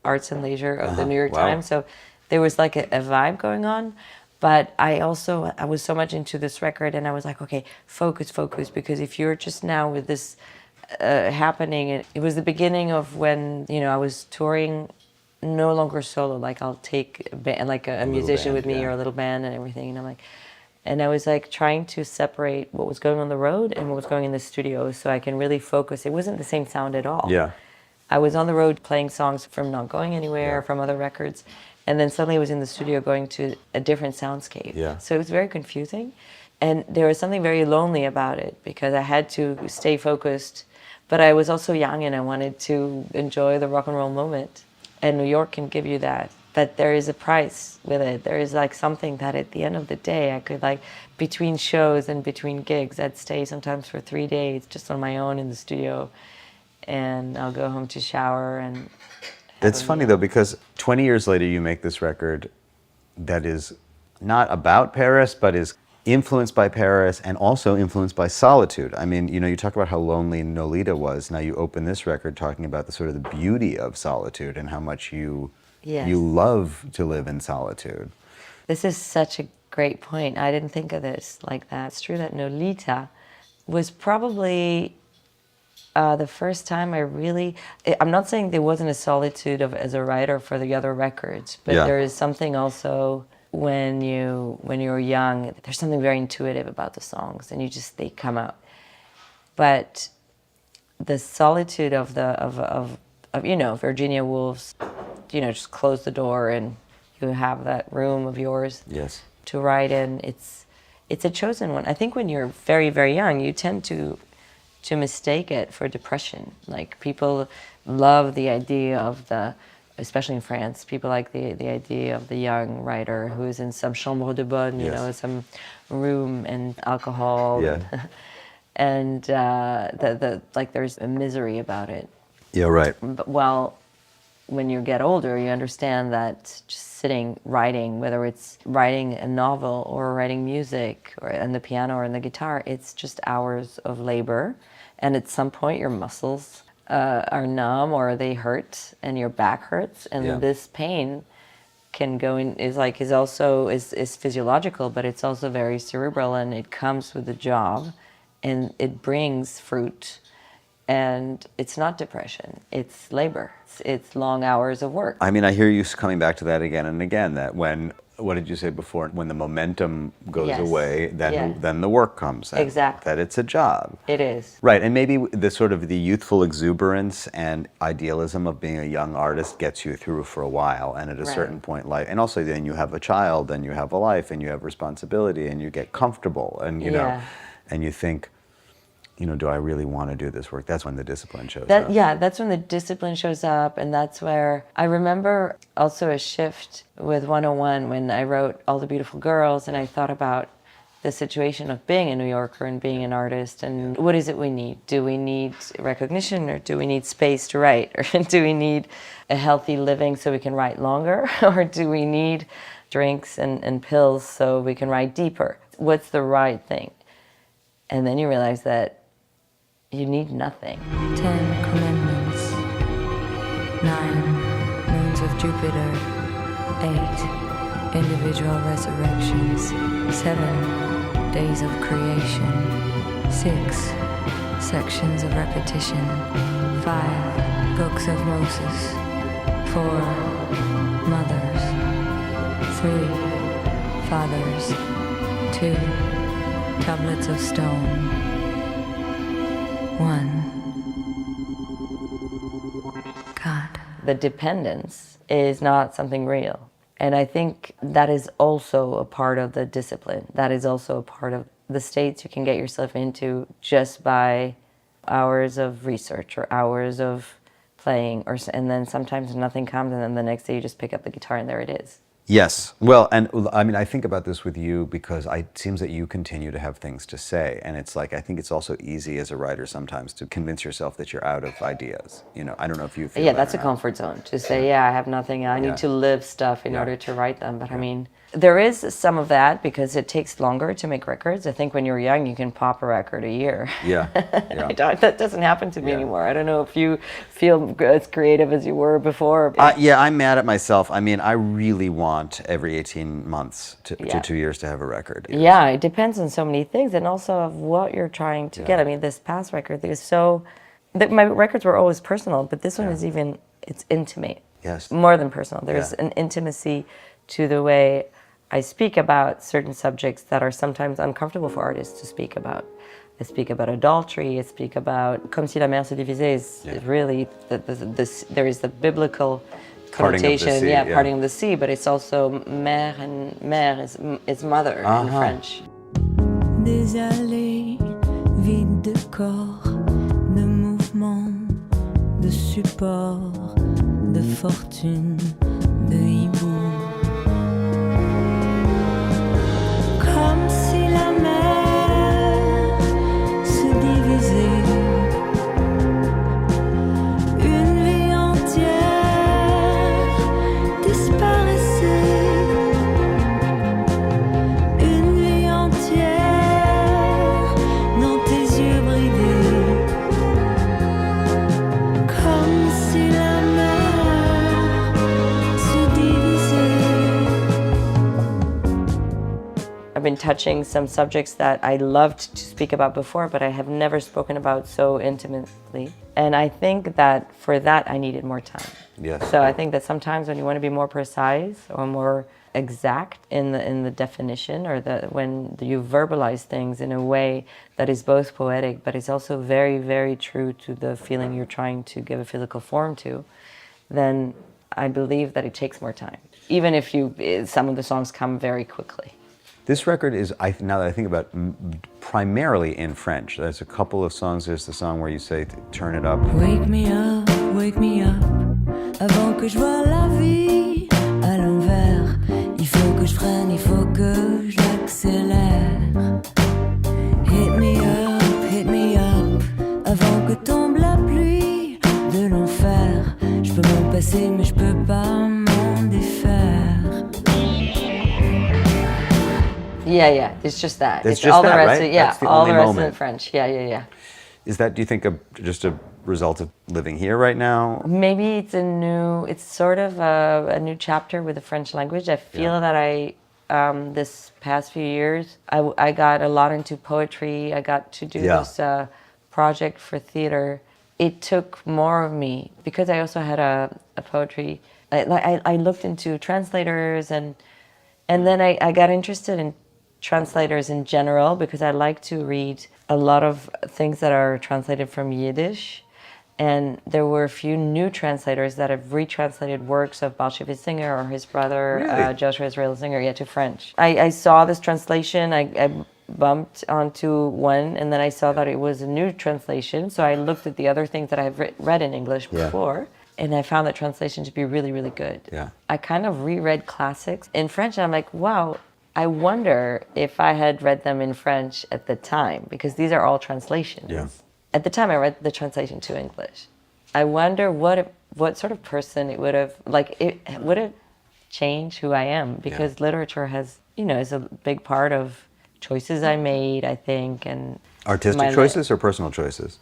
Arts and Leisure of the New York Times. So there was like a vibe going on. But I was so much into this record, and I was like, okay, focus, because if you're just now with this happening, it was the beginning of when, I was touring no longer solo. Like I'll take a musician with me or a little band and everything, and I was like trying to separate what was going on the road and what was going in the studio, so I can really focus. It wasn't the same sound at all. Yeah. I was on the road playing songs from Not Going Anywhere, from other records, and then suddenly I was in the studio going to a different soundscape. Yeah. So it was very confusing, and there was something very lonely about it because I had to stay focused, but I was also young and I wanted to enjoy the rock and roll moment, and New York can give you that. But there is a price with it. There is like something that at the end of the day, I could like, between shows and between gigs, I'd stay sometimes for 3 days just on my own in the studio, and I'll go home to shower and... It's funny though, because 20 years later you make this record that is not about Paris, but is influenced by Paris and also influenced by solitude. I mean, you talk about how lonely Nolita was. Now you open this record talking about the sort of the beauty of solitude and how much you love to live in solitude. This is such a great point. I didn't think of this like that. It's true that Nolita was probably the first time I'm not saying there wasn't a solitude as a writer for the other records, but there is something also when you're young, there's something very intuitive about the songs and they come out. But the solitude of Virginia Woolf's, just close the door and you have that room of yours to write in. It's a chosen one. I think when you're very, very young, you tend to mistake it for depression. Like people love the idea of especially in France, people like the idea of the young writer who is in some chambre de bonne, some room and alcohol. Yeah. And there's a misery about it. Yeah, right. But when you get older, you understand that just sitting, writing, whether it's writing a novel or writing music or on the piano or on the guitar, it's just hours of labor. And at some point, your muscles are numb or they hurt and your back hurts. And this pain can go in, is physiological, but it's also very cerebral, and it comes with the job and it brings fruit. And it's not depression, it's labor. It's long hours of work. I mean, I hear you coming back to that again and again, that what did you say before? When the momentum goes away, then the work comes. Exactly. That it's a job. It is. Right, and maybe the sort of the youthful exuberance and idealism of being a young artist gets you through for a while, and at a certain point, and also then you have a child, and you have a life, and you have responsibility, and you get comfortable, and and you think, do I really want to do this work? That's when the discipline shows up. Yeah, that's when the discipline shows up, and that's where I remember also a shift with 101 when I wrote All the Beautiful Girls, and I thought about the situation of being a New Yorker and being an artist, and what is it we need? Do we need recognition, or do we need space to write? Or do we need a healthy living so we can write longer? Or do we need drinks and pills so we can write deeper? What's the right thing? And then you realize that you need nothing. 10 commandments, 9 moons of Jupiter, 8 individual resurrections, 7 days of creation, 6 sections of repetition, 5 books of Moses, 4 mothers, 3 fathers, 2 tablets of stone, 1 God. The dependence is not something real. And I think that is also a part of the discipline. That is also a part of the states you can get yourself into just by hours of research or hours of playing, and then sometimes nothing comes, and then the next day you just pick up the guitar and there it is. Yes. Well, and I mean, I think about this with you because it seems that you continue to have things to say. And it's like, I think it's also easy as a writer sometimes to convince yourself that you're out of ideas. I don't know if you feel that's a comfort zone. To say, I have nothing, I need to live stuff in order to write them. But I mean, there is some of that because it takes longer to make records. I think when you're young, you can pop a record a year. Yeah. That doesn't happen to me anymore. I don't know if you feel as creative as you were before. I'm mad at myself. I mean, I really want want every 18 months to 2 years to have a record. Yeah, it depends on so many things, and also of what you're trying to get. I mean, this past record is my records were always personal, but this one is it's intimate. Yes. More than personal. There's an intimacy to the way I speak about certain subjects that are sometimes uncomfortable for artists to speak about. I speak about adultery, I speak about comme si la mer se divisait is really, there is the biblical connotation, parting of the sea, but it's also mer, and mer is mother in French. Des allées vides de corps, de mouvement, de support, de fortune, de hibou. Comme si la mer se divisait, une vie entière disparaissait, une vie entière dans tes yeux bridés, comme si la mer se divisait. I've been touching some subjects that I loved to speak about before, but I have never spoken about so intimately. And I think that for that, I needed more time. Yes. So I think that sometimes when you want to be more precise or more exact in the definition, or when you verbalize things in a way that is both poetic, but is also very, very true to the feeling you're trying to give a physical form to, then I believe that it takes more time. Even if some of the songs come very quickly. This record is, now that I think about it, primarily in French. There's a couple of songs. There's the song where you say, turn it up. Wake me up, avant que je vois la vie à l'envers. Il faut que je freine, il faut que j'accélère. Hit me up, avant que tombe la pluie de l'enfer. Je peux m'en passer, mais je peux pas m'en défaire. Yeah, it's just that. It's it's just all that, the rest right? Of, yeah, That's the all only the rest moment. in French. Yeah. Is that, do you think, just a result of living here right now? Maybe it's sort of a new chapter with the French language. I feel that this past few years, I got a lot into poetry. I got to do this project for theater. It took more of me because I also had a poetry. I looked into translators and then I got interested in translators in general because I like to read a lot of things that are translated from Yiddish. And there were a few new translators that have retranslated works of Barði Jóhannsson or his brother, Joshua Israel Singer, to French. I saw this translation, I bumped onto one, and then I saw that it was a new translation. So I looked at the other things that I've read in English before, and I found that translation to be really, really good. Yeah. I kind of reread classics in French, and I'm like, wow, I wonder if I had read them in French at the time, because these are all translations. Yeah. At the time, I read the translation to English. I wonder what sort of person it would have, would it change who I am? Because literature has, is a big part of choices I made, I think, and Artistic choices or personal choices?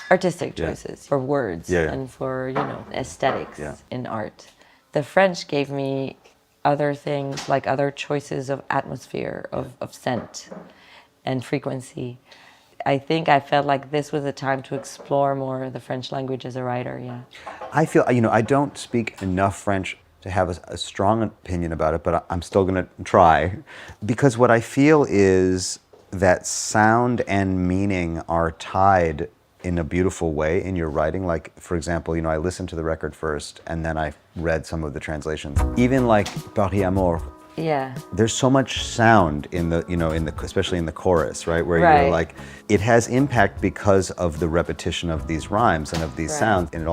Artistic choices for words and for, aesthetics in art. The French gave me other things, like other choices of atmosphere, of scent and frequency. I think I felt like this was a time to explore more the French language as a writer, I feel, I don't speak enough French to have a strong opinion about it, but I'm still going to try. Because what I feel is that sound and meaning are tied in a beautiful way in your writing. Like, for example, I listened to the record first, and then I read some of the translations. Even like Barði Amour. Yeah. There's so much sound in the, especially in the chorus, right? Where you're like, it has impact because of the repetition of these rhymes and of these sounds, and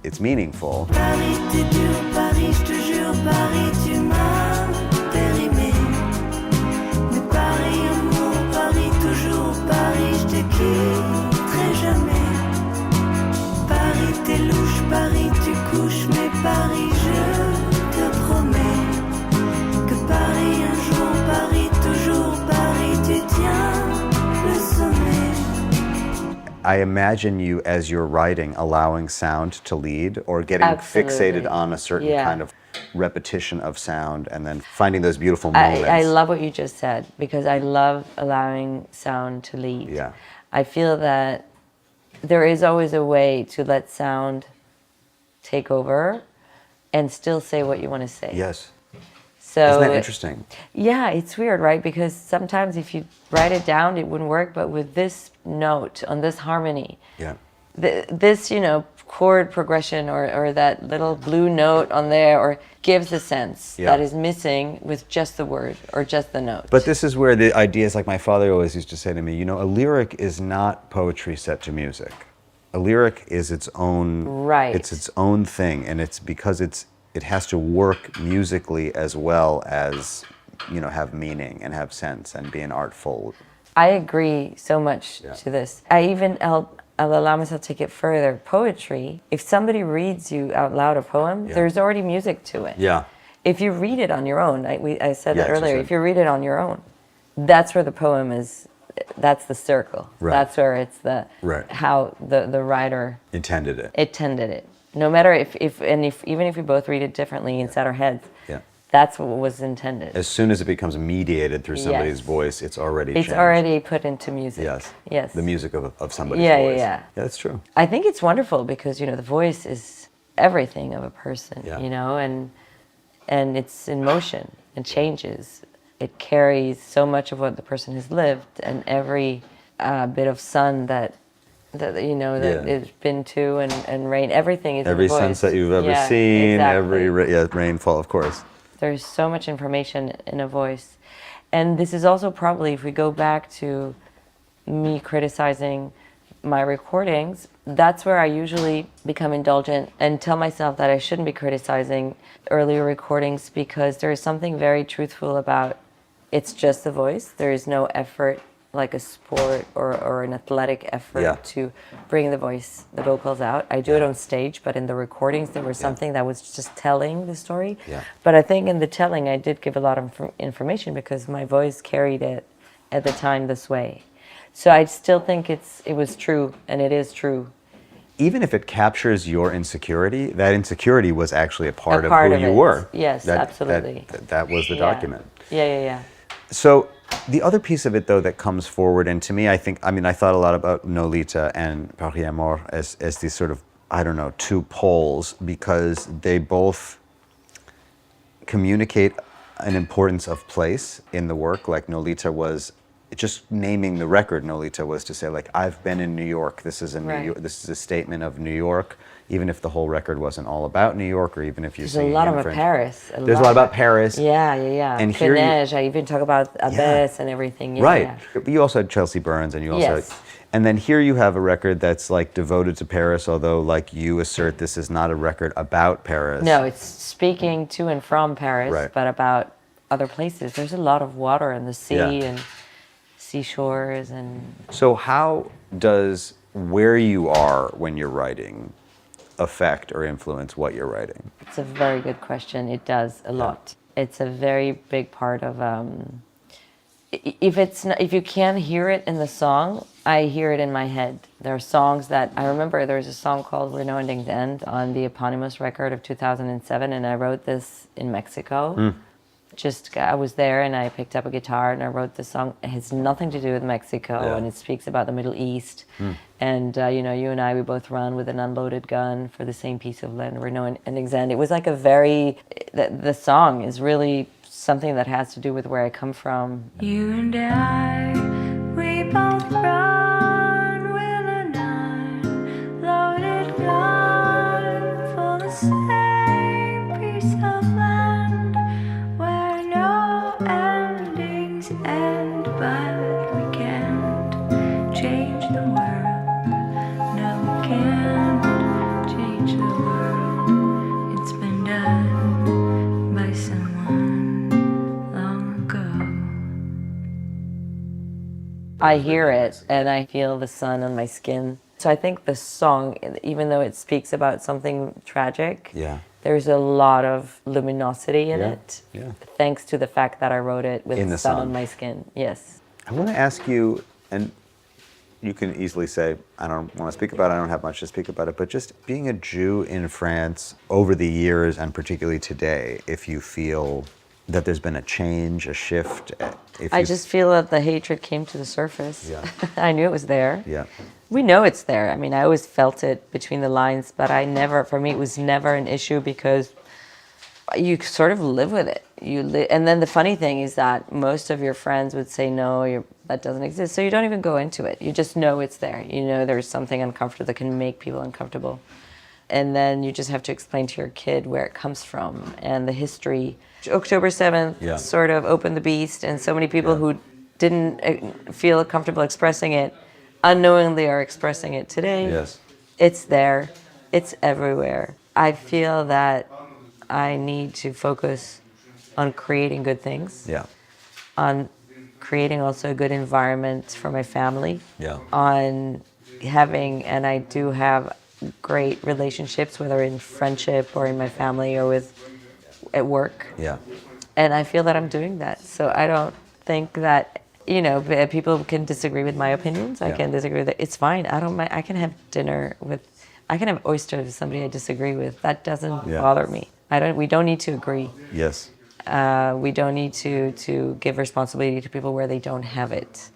it's meaningful. Paris, t'es dur, Paris, je te jure, Paris, tu m'as périmé. Mais Paris, amour, Paris, toujours, Paris, je te quitterai jamais. Paris, t'es louche, Paris, tu couches, mais Paris, je te promets. Paris un jour, Paris toujours, Paris tu tiens le sommet. I imagine you, as you're writing, allowing sound to lead or getting fixated on a certain kind of repetition of sound and then finding those beautiful moments. I love what you just said, because I love allowing sound to lead. Yeah. I feel that there is always a way to let sound take over and still say what you want to say. Yes. So Isn't that interesting? Yeah, it's weird, right? Because sometimes if you write it down, it wouldn't work. But with this note, on this harmony, Yeah. this, chord progression or that little blue note on there, or gives a sense that is missing with just the word or just the note. But this is where the ideas, like my father always used to say to me, a lyric is not poetry set to music. A lyric is its own, it's its own thing, and it's because it has to work musically as well as, have meaning and have sense and be an artful. I agree so much to this. I'll allow myself to take it further. Poetry, if somebody reads you out loud a poem, there's already music to it. Yeah. If you read it on your own, I said that earlier, exactly. if you read it on your own, that's where the poem is, that's the circle. Right. That's where it's how the writer Intended it. intended it. No matter even if we both read it differently inside our heads, that's what was intended. As soon as it becomes mediated through somebody's voice, it's already It's changed. already put into music. Yes. The music of somebody's Yeah, voice. yeah. Yeah, that's true. I think it's wonderful because, the voice is everything of a person, and it's in motion and changes. It carries so much of what the person has lived, and every bit of sun that it's been to, and rain, everything is Every in the voice. sunset you've ever seen, exactly. every rainfall, of course. There's so much information in a voice. And this is also probably, if we go back to me criticizing my recordings, that's where I usually become indulgent and tell myself that I shouldn't be criticizing earlier recordings, because there is something very truthful about it's just the voice. There is no effort, like a sport or an athletic effort to bring the vocals out. I do it on stage, but in the recordings there was something that was just telling the story. But I think in the telling I did give a lot of information because my voice carried it at the time this way. So I still think it was true, and it is true. Even if it captures your insecurity, that insecurity was actually a part of who you were. Yes, absolutely. That was the document. Yeah. So the other piece of it, though, that comes forward, and to me, I thought a lot about Nolita and Paris est mort as these sort of, two poles, because they both communicate an importance of place in the work. Like Nolita was, just naming the record Nolita was to say, like, I've been in New York. This is this is a statement of New York, even if the whole record wasn't all about New York, or even if you're singing in French. There's a lot about Paris. There's a lot about Paris. Yeah. And Fenège, I even talk about Abbesse and everything. Right. But you also had Chelsea Burns, and you also and then here you have a record that's like devoted to Paris, although like you assert this is not a record about Paris. No, it's speaking to and from Paris, but about other places. There's a lot of water in the sea and seashores. And so how does where you are when you're writing affect or influence what you're writing? It's a very good question. It does a lot. It's a very big part of if you can't hear it in the song, I hear it in my head. There are songs that I remember. There's a song called "We're No Ending's End" on the eponymous record of 2007, and I wrote this in Mexico. I was there and I picked up a guitar and I wrote this song. It has nothing to do with Mexico, and it speaks about the Middle East. And you and I, we both run with an unloaded gun for the same piece of land. We're no ending's end. It was like the song is really something that has to do with where I come from. You and I, we both run with an unloaded gun for the same piece of land where no endings end, but we can't change the world. No, we can't change the world. It's been done by someone long ago. I hear it and I feel the sun on my skin. So I think the song, even though it speaks about something tragic, there's a lot of luminosity in it, thanks to the fact that I wrote it with the sun on my skin. Yes. I want to ask you, and you can easily say, I don't want to speak about it, I don't have much to speak about it, but just being a Jew in France over the years, and particularly today, if you feel that there's been a change, a shift. I just feel that the hatred came to the surface. Yeah. I knew it was there. Yeah. We know it's there. I mean, I always felt it between the lines, but for me, it was never an issue because you sort of live with it. And then the funny thing is that most of your friends would say, no, that doesn't exist. So you don't even go into it. You just know it's there. You know there's something uncomfortable that can make people uncomfortable. And then you just have to explain to your kid where it comes from and the history. October 7th sort of opened the beast, and so many people who didn't feel comfortable expressing it unknowingly are expressing it today. Yes. It's there. It's everywhere. I feel that I need to focus on creating good things. Yeah. On creating also a good environment for my family. Yeah. On having, and I do have great relationships, whether in friendship or in my family or at work. Yeah. And I feel that I'm doing that. So I don't think that, people can disagree with my opinions. I can disagree with it. It's fine. I don't mind. I can have I can have oysters with somebody I disagree with. That doesn't bother me. We don't need to agree. Yes. We don't need to give responsibility to people where they don't have it.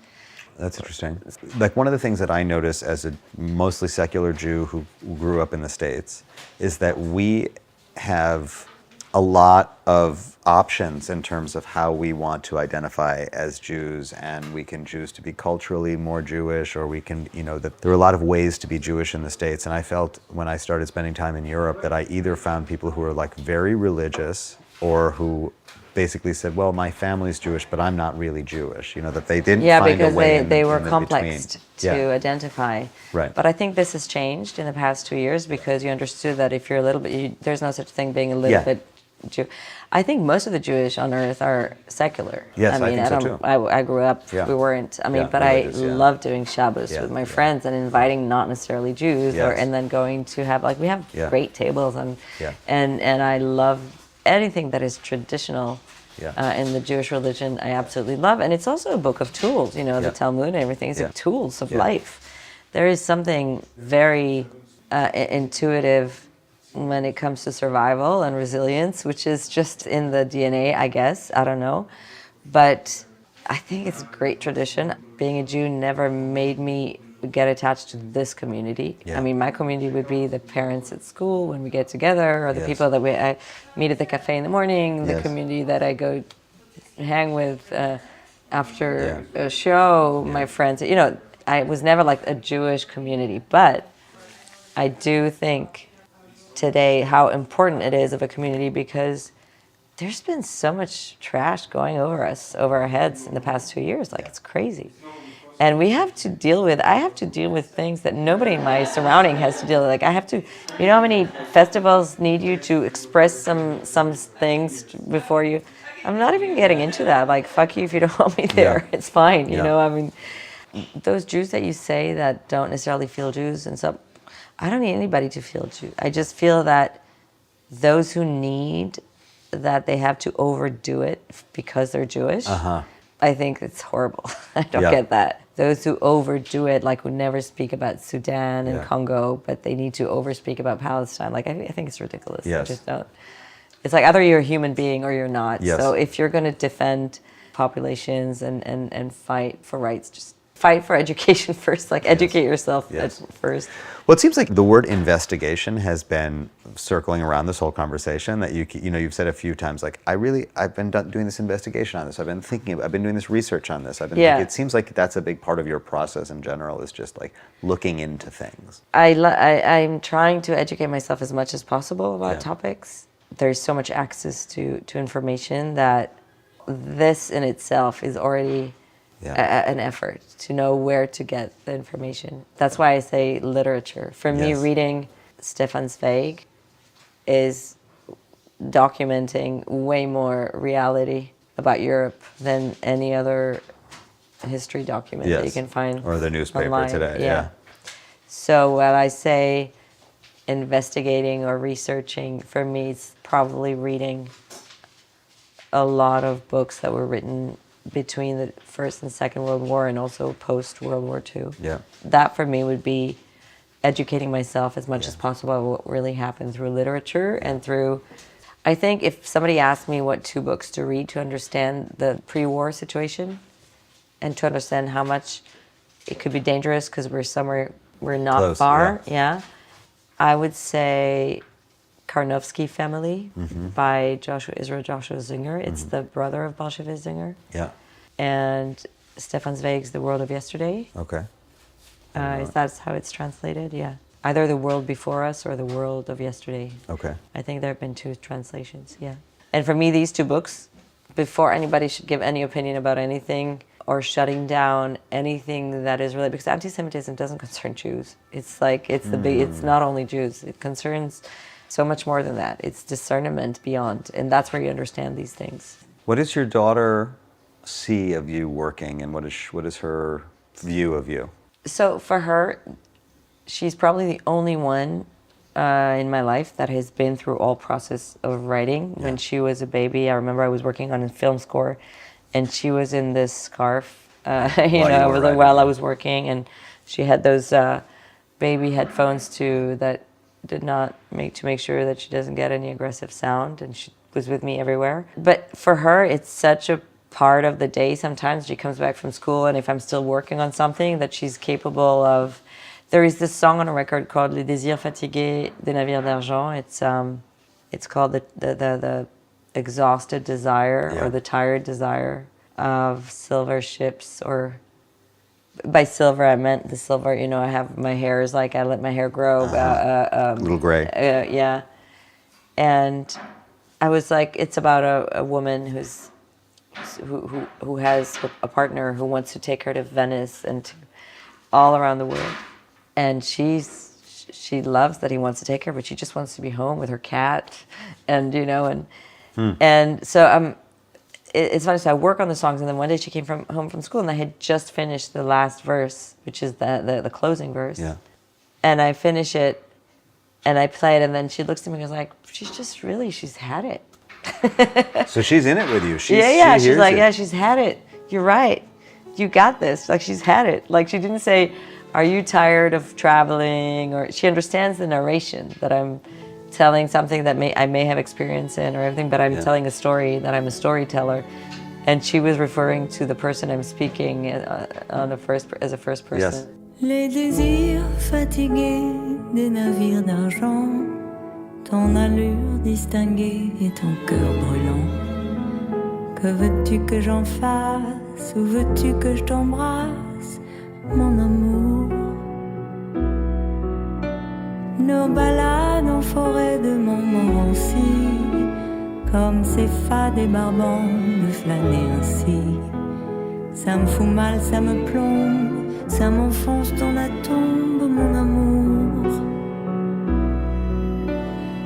That's interesting. Like, one of the things that I notice as a mostly secular Jew who grew up in the States is that we have a lot of options in terms of how we want to identify as Jews, and we can choose to be culturally more Jewish, or we can, that there are a lot of ways to be Jewish in the States. And I felt when I started spending time in Europe that I either found people who were like very religious, or who basically said, well, my family's Jewish, but I'm not really Jewish. That they didn't find a way because they were in the complexed between. to identify. Right. But I think this has changed in the past 2 years because you understood that if you're a little bit, there's no such thing being a little bit Jew. I think most of the Jewish on earth are secular. Yes, I mean, I think so too. I grew up, we weren't. I mean, but I love doing Shabbos with my friends and inviting not necessarily Jews, and then going to have, we have great tables, and I love anything that is traditional in the Jewish religion. I absolutely love, and it's also a book of tools. The Talmud and everything is tools of life. There is something very intuitive when it comes to survival and resilience, which is just in the DNA, I guess. I don't know. But I think it's a great tradition. Being a Jew never made me get attached to this community. Yeah. I mean, my community would be the parents at school when we get together, or the people that I meet at the cafe in the morning, the community that I go hang with after a show, my friends. I was never like a Jewish community, but I do think today how important it is of a community, because there's been so much trash going over our heads in the past 2 years. It's crazy. And I have to deal with things that nobody in my surrounding has to deal with. I have to, how many festivals need you to express some things before you? I'm not even getting into that. Fuck you if you don't want me there. It's fine, I mean, those Jews that you say that don't necessarily feel Jews and stuff, I don't need anybody to feel Jew. I just feel that those who need that they have to overdo it because they're Jewish, I think it's horrible. I don't get that. Those who overdo it, who never speak about Sudan and Congo, but they need to overspeak about Palestine, I think it's ridiculous. Yes. I just don't. It's either you're a human being or you're not. Yes. So if you're going to defend populations and fight for rights, just fight for education first. Educate yourself first. Well, it seems like the word investigation has been circling around this whole conversation. That you've said a few times, I've been doing this investigation on this. I've been doing this research on this. It seems like that's a big part of your process in general, is just looking into things. I'm trying to educate myself as much as possible about topics. There's so much access to information that this in itself is already an effort to know where to get the information. That's why I say literature. For me, reading Stefan Zweig is documenting way more reality about Europe than any other history document that you can find or the newspaper online. Today. So when I say investigating or researching, for me it's probably reading a lot of books that were written between the First and Second World War and also post-World War II. Yeah. That for me would be educating myself as much as possible about what really happened through literature and through... I think if somebody asked me what 2 books to read to understand the pre-war situation and to understand how much it could be dangerous because we're not close, far, I would say Karnofsky Family by Israel Joshua Zinger. It's the brother of Bolshevik Zinger. Yeah. And Stefan Zweig's The World of Yesterday. Okay. Is that how it's translated? Yeah. Either The World Before Us or The World of Yesterday. Okay. I think there have been 2 translations, yeah. And for me, these 2 books, before anybody should give any opinion about anything or shutting down anything that is related, because anti-Semitism doesn't concern Jews. It's like, it's it's not only Jews. It concerns so much more than that. It's discernment beyond, and that's where you understand these things. What does your daughter see of you working, and what is her view of you? So for her, she's probably the only one in my life that has been through all process of writing. When she was a baby, I remember I was working on a film score, and she was in this scarf, while I was working, and she had those baby headphones too that did not make sure that she doesn't get any aggressive sound, and she was with me everywhere. But for her, it's such a part of the day. Sometimes she comes back from school, and if I'm still working on something, that she's capable of. There is this song on a record called Les Désirs Fatigués des Navires d'Argent. It's called the exhausted desire or the tired desire of silver ships. Or by silver, I meant the silver. I have my hair is like I let my hair grow. A little gray. Yeah, and I was like, it's about a woman who has a partner who wants to take her to Venice and all around the world. And she loves that he wants to take her, but she just wants to be home with her cat, and and so it's funny. So I work on the songs, and then one day she came home from school, and I had just finished the last verse, which is the closing verse. Yeah. And I finish it, and I play it, and then she looks at me and goes like, she's had it. So she's in it with you. She's like, yeah, she's had it. You're right. You got this. Like, she's had it. Like, she didn't say, are you tired of traveling? Or she understands the narration, that I'm telling something that I may have experience in or everything, but I'm telling a story, that I'm a storyteller. And she was referring to the person I'm speaking as a first person. Yes. Les désirs fatigués des navires d'argent, ton allure distinguée et ton cœur brûlant. Que veux-tu que j'en fasse, ou veux-tu que je t'embrasse, mon amour? Nos balades en forêt de Montmorency, comme ces fades et barbants de flâner ainsi. Ça me fout mal, ça me plombe, ça m'enfonce dans la tombe, mon amour.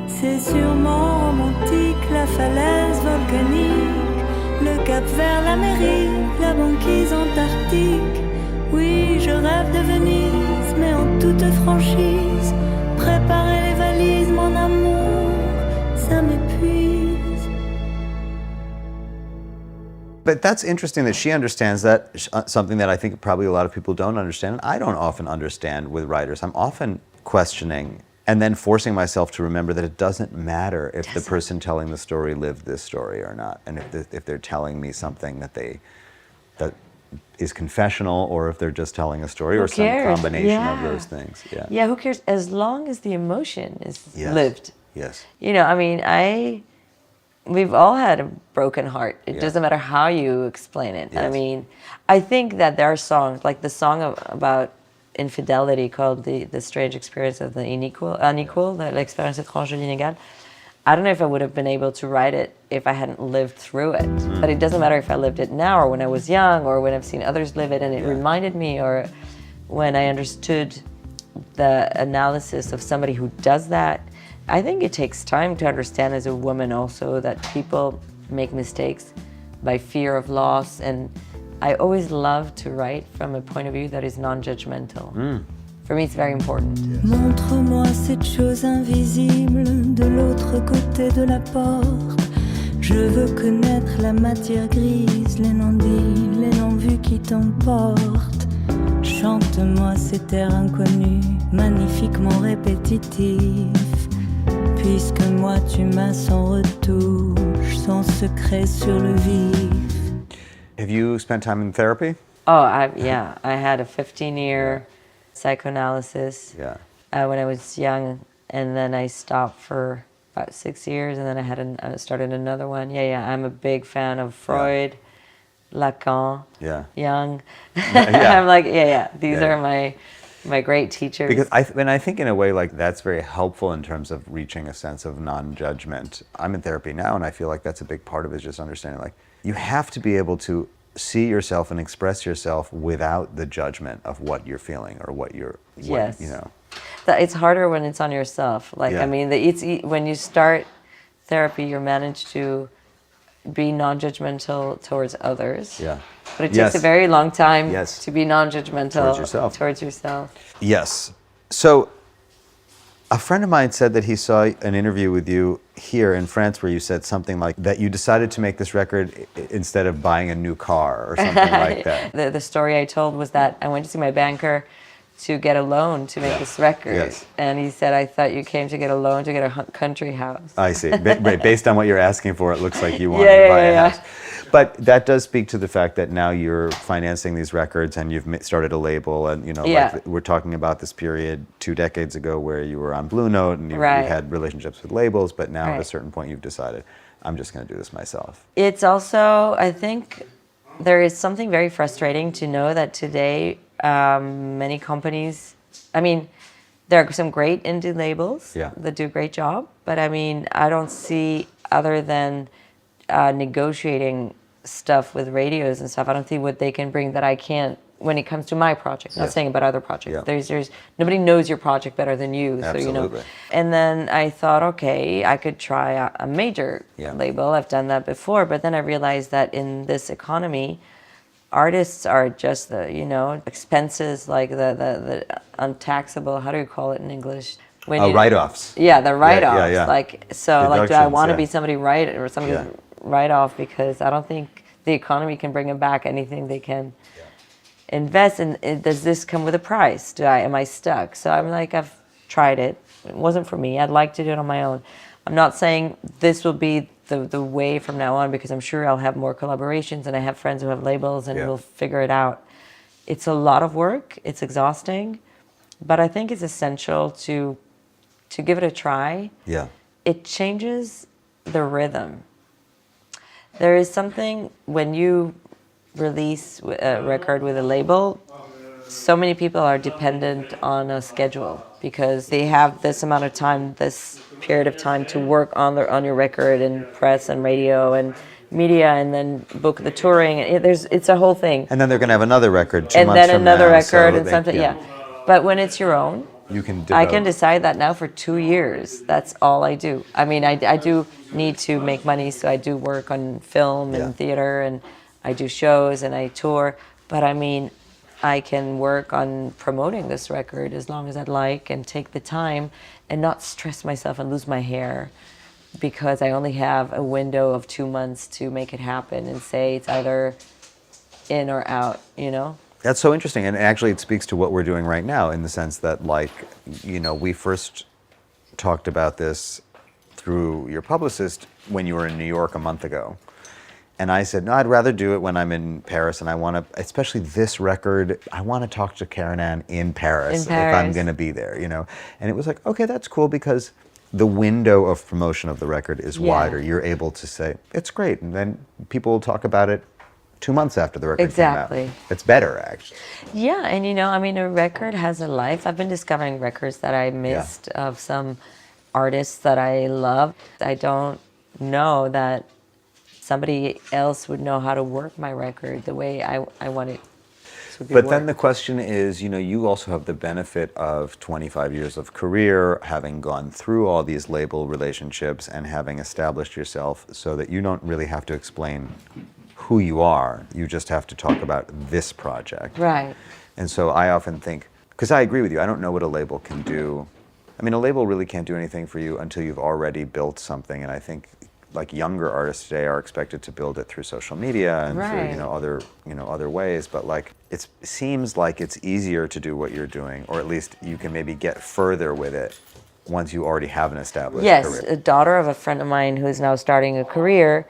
C'est sûrement romantique, la falaise volcanique, le cap vers l'Amérique, la banquise antarctique. Oui, je rêve de Venise, mais en toute franchise, préparer les valises, mon amour, ça m'épuise. But that's interesting that she understands that, something that I think probably a lot of people don't understand. I don't often understand with writers. I'm often questioning and then forcing myself to remember that it doesn't matter if the person telling the story lived this story or not, and if they're telling me something that is confessional, or if they're just telling a story, or some combination of those things. Yeah, who cares? As long as the emotion is lived. Yes. I mean, we've all had a broken heart. It doesn't matter how you explain it. Yes. I mean, I think that there are songs, like the song about infidelity called the Strange Experience of the Unequal, L'expérience étrange de l'inégal. I don't know if I would have been able to write it if I hadn't lived through it. But it doesn't matter if I lived it now, or when I was young, or when I've seen others live it and it reminded me, or when I understood the analysis of somebody who does that. I think it takes time to understand as a woman also that people make mistakes by fear of loss, and I always love to write from a point of view that is non-judgmental. For me, it's very important. Montre-moi cette chose invisible de l'autre côté de la porte. Je veux connaître la matière grise, les non-dits, les non-vus qui t'emportent. Chante-moi cet air inconnu, magnifiquement répétitif. Puisque moi tu m'as sans retouche, sans secret sur le vif. Have you spent time in therapy? Oh, I had a 15-year psychoanalysis when I was young, and then I stopped for about 6 years, and then I started another one. I'm a big fan of Freud, Lacan, Jung. I'm like, these are my great teachers. Because I think in a way like that's very helpful in terms of reaching a sense of non-judgment. I'm in therapy now, and I feel like that's a big part of it, is just understanding like you have to be able to see yourself and express yourself without the judgment of what you're feeling or what you know. It's harder when it's on yourself. Like, I mean, when you start therapy, you're managed to be non-judgmental towards others. Yeah. But it takes a very long time Yes. to be non-judgmental towards yourself. Towards yourself. Yes. So a friend of mine said that he saw an interview with you here in France where you said something like that you decided to make this record instead of buying a new car or something like that. The story I told was that I went to see my banker to get a loan to make this record. Yes. And he said, I thought you came to get a loan to get a country house. I see. Based on what you're asking for, it looks like you wanted to buy a house. But that does speak to the fact that now you're financing these records and you've started a label, and like we're talking about this period 2 decades ago where you were on Blue Note and you had relationships with labels, but now at a certain point you've decided, I'm just going to do this myself. It's also, I think, there is something very frustrating to know that today many companies, I mean, there are some great indie labels that do a great job, but I mean, I don't see, other than negotiating stuff with radios and stuff, I don't see what they can bring that I can't when it comes to my project. Not saying about other projects. There's nobody knows your project better than you. Absolutely. So And then I thought, okay, I could try a major label. I've done that before, but then I realized that in this economy, artists are just the expenses, like the untaxable. How do you call it in English? Write-offs. Yeah, the write-offs. Yeah. Like, so, like, do I want to be somebody's write-off? Because I don't think the economy can bring them back anything they can invest in. Does this come with a price? Am I stuck? So I'm like, I've tried it. It wasn't for me. I'd like to do it on my own. I'm not saying this will be the way from now on, because I'm sure I'll have more collaborations, and I have friends who have labels, and we'll figure it out. It's a lot of work. It's exhausting, but I think it's essential to give it a try. Yeah. It changes the rhythm. There is something when you release a record with a label, so many people are dependent on a schedule because they have this amount of time, this period of time to work on your record and press and radio and media, and then book the touring. It's a whole thing. And then they're going to have another record 2 months from now. And then another record and something, But when it's your own, I can decide that now for 2 years. That's all I do. I mean, I do need to make money, so I do work on film and theater, and I do shows and I tour. But I mean, I can work on promoting this record as long as I'd like, and take the time and not stress myself and lose my hair because I only have a window of 2 months to make it happen and say it's either in or out, That's so interesting, and actually it speaks to what we're doing right now, in the sense that, like, we first talked about this through your publicist when you were in New York a month ago. And I said, no, I'd rather do it when I'm in Paris, and I want to, especially this record, I want to talk to Keren Ann in Paris if I'm going to be there, And it was like, okay, that's cool, because the window of promotion of the record is wider. You're able to say, it's great, and then people will talk about it 2 months after the record came out. It's better, actually. Yeah, and I mean, a record has a life. I've been discovering records that I missed of some artists that I love. I don't know that somebody else would know how to work my record the way I want it to be But worked. then the question is, you also have the benefit of 25 years of career, having gone through all these label relationships and having established yourself so that you don't really have to explain who you are. You just have to talk about this project. Right. And so I often think, because I agree with you, I don't know what a label can do. I mean, a label really can't do anything for you until you've already built something, and I think like younger artists today are expected to build it through social media and through other ways, but like it seems like it's easier to do what you're doing, or at least you can maybe get further with it once you already have an established career. Yes, a daughter of a friend of mine who is now starting a career,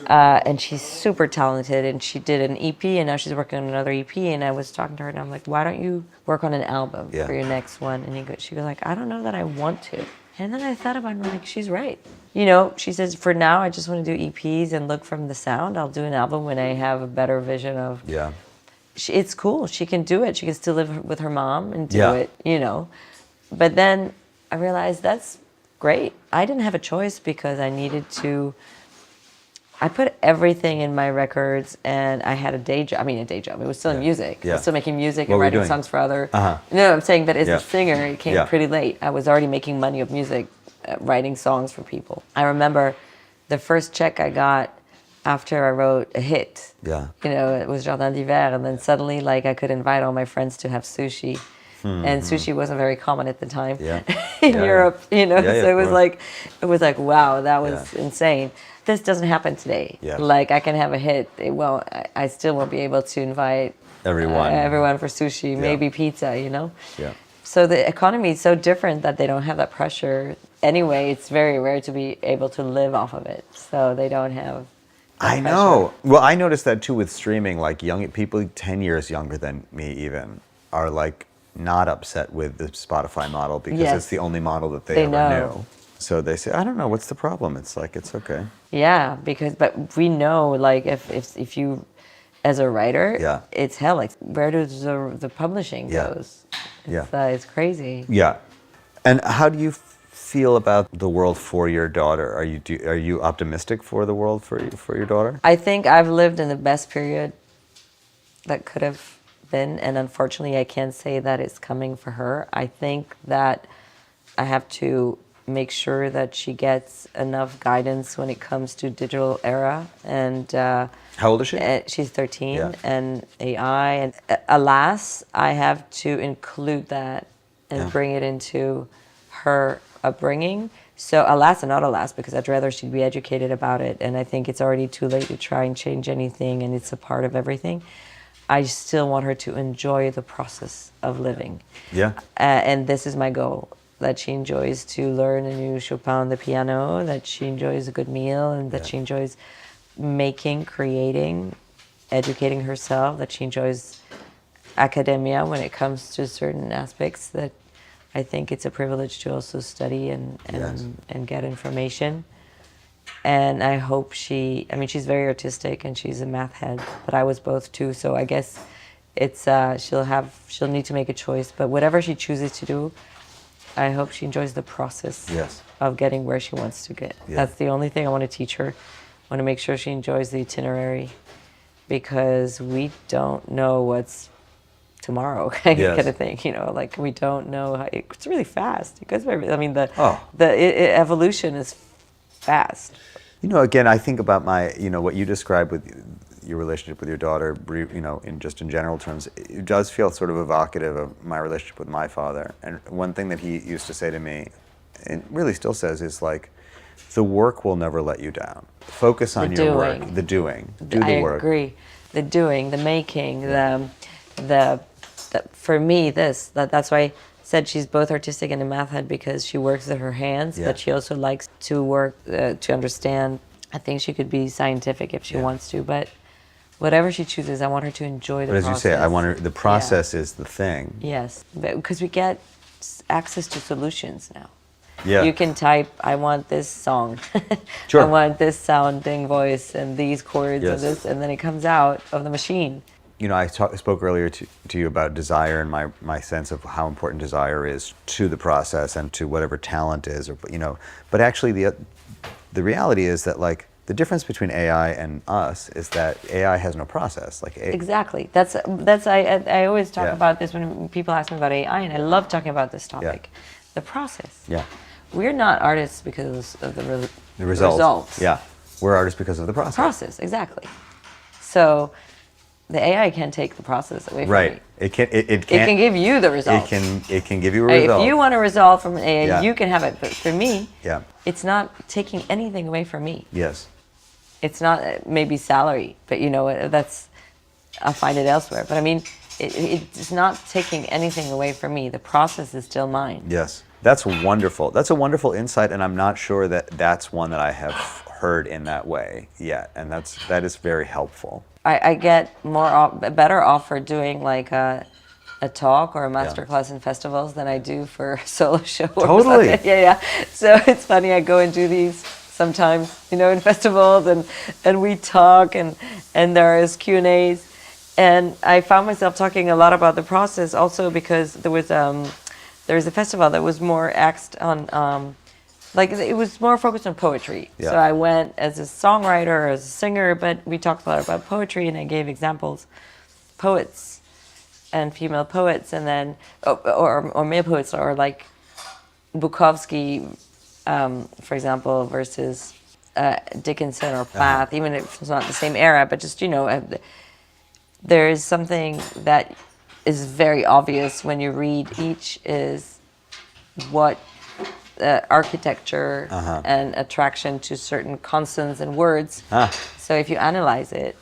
and she's super talented, and she did an EP, and now she's working on another EP, and I was talking to her, and I'm like, why don't you work on an album for your next one? And she goes like, I don't know that I want to. And then I thought about it, and I'm like, she's right. You know, she says, for now, I just want to do EPs and look from the sound. I'll do an album when I have a better vision of... Yeah. It's cool. She can do it. She can still live with her mom and do it, you know. But then I realized that's great. I didn't have a choice because I needed to... I put everything in my records, and I had a day job. I mean, a day job. It was still in music. I was still making music and writing songs for other... No, I'm saying, but as a singer, it came pretty late. I was already making money of music, writing songs for people. I remember the first check I got after I wrote a hit. You know, it was Jardin d'hiver, and then suddenly, like, I could invite all my friends to have sushi. And sushi wasn't very common at the time in Europe, you know. So it was like, wow, that was insane. This doesn't happen today. Like, I can have a hit. Well, I still won't be able to invite everyone for sushi, maybe pizza, you know. So the economy is so different that they don't have that pressure. Anyway, it's very rare to be able to live off of it. So they don't have I know. Well, I noticed that too with streaming. Like, young people 10 years younger than me even are like not upset with the Spotify model because it's the only model that they ever knew. So they say, I don't know, what's the problem? It's like, it's okay. Yeah, but we know, like, if you, as a writer, it's hell. Like, where does the publishing goes? It's crazy. Yeah. And how do you feel about the world for your daughter? Are you optimistic for the world for your daughter? I think I've lived in the best period that could have been, and unfortunately I can't say that it's coming for her. I think that I have to make sure that she gets enough guidance when it comes to digital era. And how old is she? She's 13, and AI, and alas, I have to include that and bring it into her upbringing. So alas and not alas, because I'd rather she'd be educated about it, and I think it's already too late to try and change anything, and it's a part of everything. I still want her to enjoy the process of living. And this is my goal, that she enjoys to learn a new Chopin on the piano, that she enjoys a good meal, and that she enjoys making, creating, educating herself, that she enjoys academia when it comes to certain aspects, that I think it's a privilege to also study and get information. And I hope she's very artistic and she's a math head, but I was both too. So I guess it's, she'll need to make a choice, but whatever she chooses to do, I hope she enjoys the process of getting where she wants to get. That's the only thing I want to teach her. I want to make sure she enjoys the itinerary, because we don't know what's tomorrow kind of thing, you know, like we don't know how, it's really fast. Because I mean, the evolution is fast. You know, again, I think about what you described with your relationship with your daughter, you know, in general terms, it does feel sort of evocative of my relationship with my father. And one thing that he used to say to me, and really still says, is like, the work will never let you down. Focus on your work, the doing, do the work. I agree. The doing, the making, the for me, that's why I said she's both artistic and a math head, because she works with her hands, but she also likes to work to understand. I think she could be scientific if she wants to, but whatever she chooses, I want her to enjoy the process. But as you say, I want her, the process is the thing. Yes, because we get access to solutions now. You can type, I want this song. I want this sounding voice and these chords and this, and then it comes out of the machine. You know, I spoke earlier to you about desire and my sense of how important desire is to the process and to whatever talent is, or, you know. But actually, the reality is that, like, the difference between AI and us is that AI has no process. Like exactly. That's I always talk about this when people ask me about AI, and I love talking about this topic. The process. We're not artists because of the results. We're artists because of the process. Process, exactly. So The AI can't take the process away from Right. me. It can. It can give you the result. It can give you a result. If you want a result from an AI, Yeah. you can have it. But for me, Yeah. it's not taking anything away from me. Yes. It's not maybe salary, but I'll find it elsewhere. But I mean, it's not taking anything away from me. The process is still mine. Yes. That's wonderful. That's a wonderful insight, and I'm not sure that that's one that I have heard in that way yet, and that is very helpful. I get better off for doing like a talk or a master class in festivals than I do for a solo show. Totally. Yeah. So it's funny. I go and do these sometimes, in festivals, and we talk, and there is Q&As, and I found myself talking a lot about the process also because there was a festival that was more axed on. It was more focused on poetry. Yeah. So I went as a songwriter, as a singer, but we talked a lot about poetry, and I gave examples, poets and female poets, and then, or male poets, or like Bukowski, for example, versus Dickinson or Plath, even if it's not the same era, but just, there is something that is very obvious when you read each is what architecture and attraction to certain consonants and words. So if you analyze it,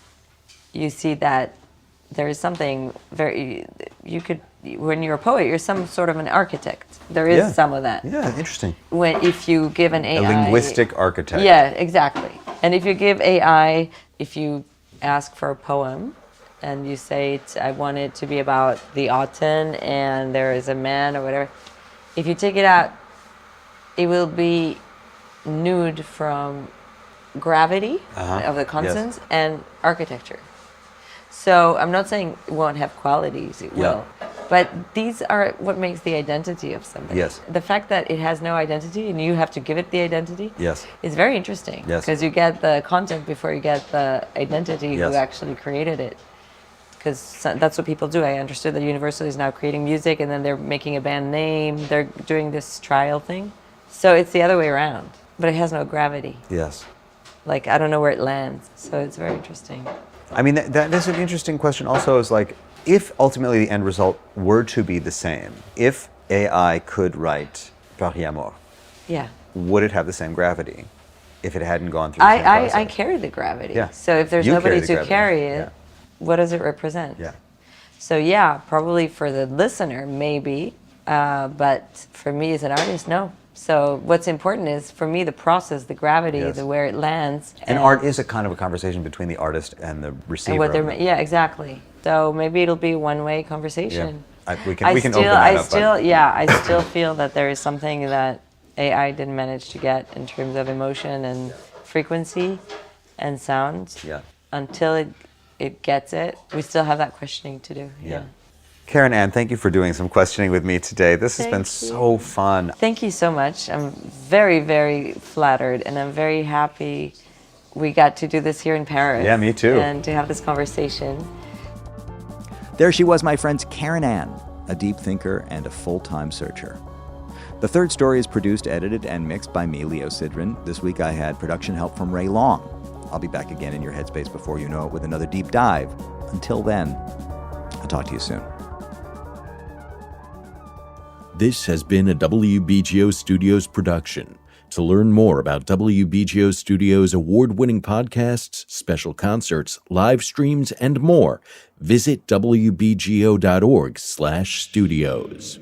you see that there is something when you're a poet, you're some sort of an architect. There is some of that. Yeah, interesting. If you give an AI... A linguistic architect. Yeah, exactly. And if you give AI, if you ask for a poem, and you say, I want it to be about the autumn, and there is a man or whatever, if you take it out, it will be nude from gravity of the consonants and architecture. So I'm not saying it won't have qualities, it will. But these are what makes the identity of somebody. Yes. The fact that it has no identity and you have to give it the identity is very interesting. Yes. Because you get the content before you get the identity who actually created it. Because that's what people do. I understood that Universal is now creating music, and then they're making a band name. They're doing this trial thing. So it's the other way around, but it has no gravity. Yes. Like, I don't know where it lands. So it's very interesting. I mean, that's an interesting question also, is like, if ultimately the end result were to be the same, if AI could write Barði Jóhannsson, would it have the same gravity if it hadn't gone through the same process? I carry the gravity. Yeah. So if there's nobody to carry it, what does it represent? Yeah. So probably for the listener, maybe, but for me as an artist, no. So what's important is, for me, the process, the gravity, where it lands. And art is a kind of a conversation between the artist and the receiver. And exactly. So maybe it'll be a one-way conversation. Yeah. We can open that up. I still feel that there is something that AI didn't manage to get in terms of emotion and frequency and sound. Yeah. Until it gets it, we still have that questioning to do. Yeah. Keren Ann, thank you for doing some questioning with me today. This has been so fun. Thank you so much. I'm very, very flattered, and I'm very happy we got to do this here in Paris. Yeah, me too. And to have this conversation. There she was, my friends, Keren Ann, a deep thinker and a full-time searcher. The Third Story is produced, edited, and mixed by me, Leo Sidran. This week I had production help from Ray Long. I'll be back again in your headspace before you know it with another deep dive. Until then, I'll talk to you soon. This has been a WBGO Studios production. To learn more about WBGO Studios' award-winning podcasts, special concerts, live streams, and more, visit wbgo.org/studios.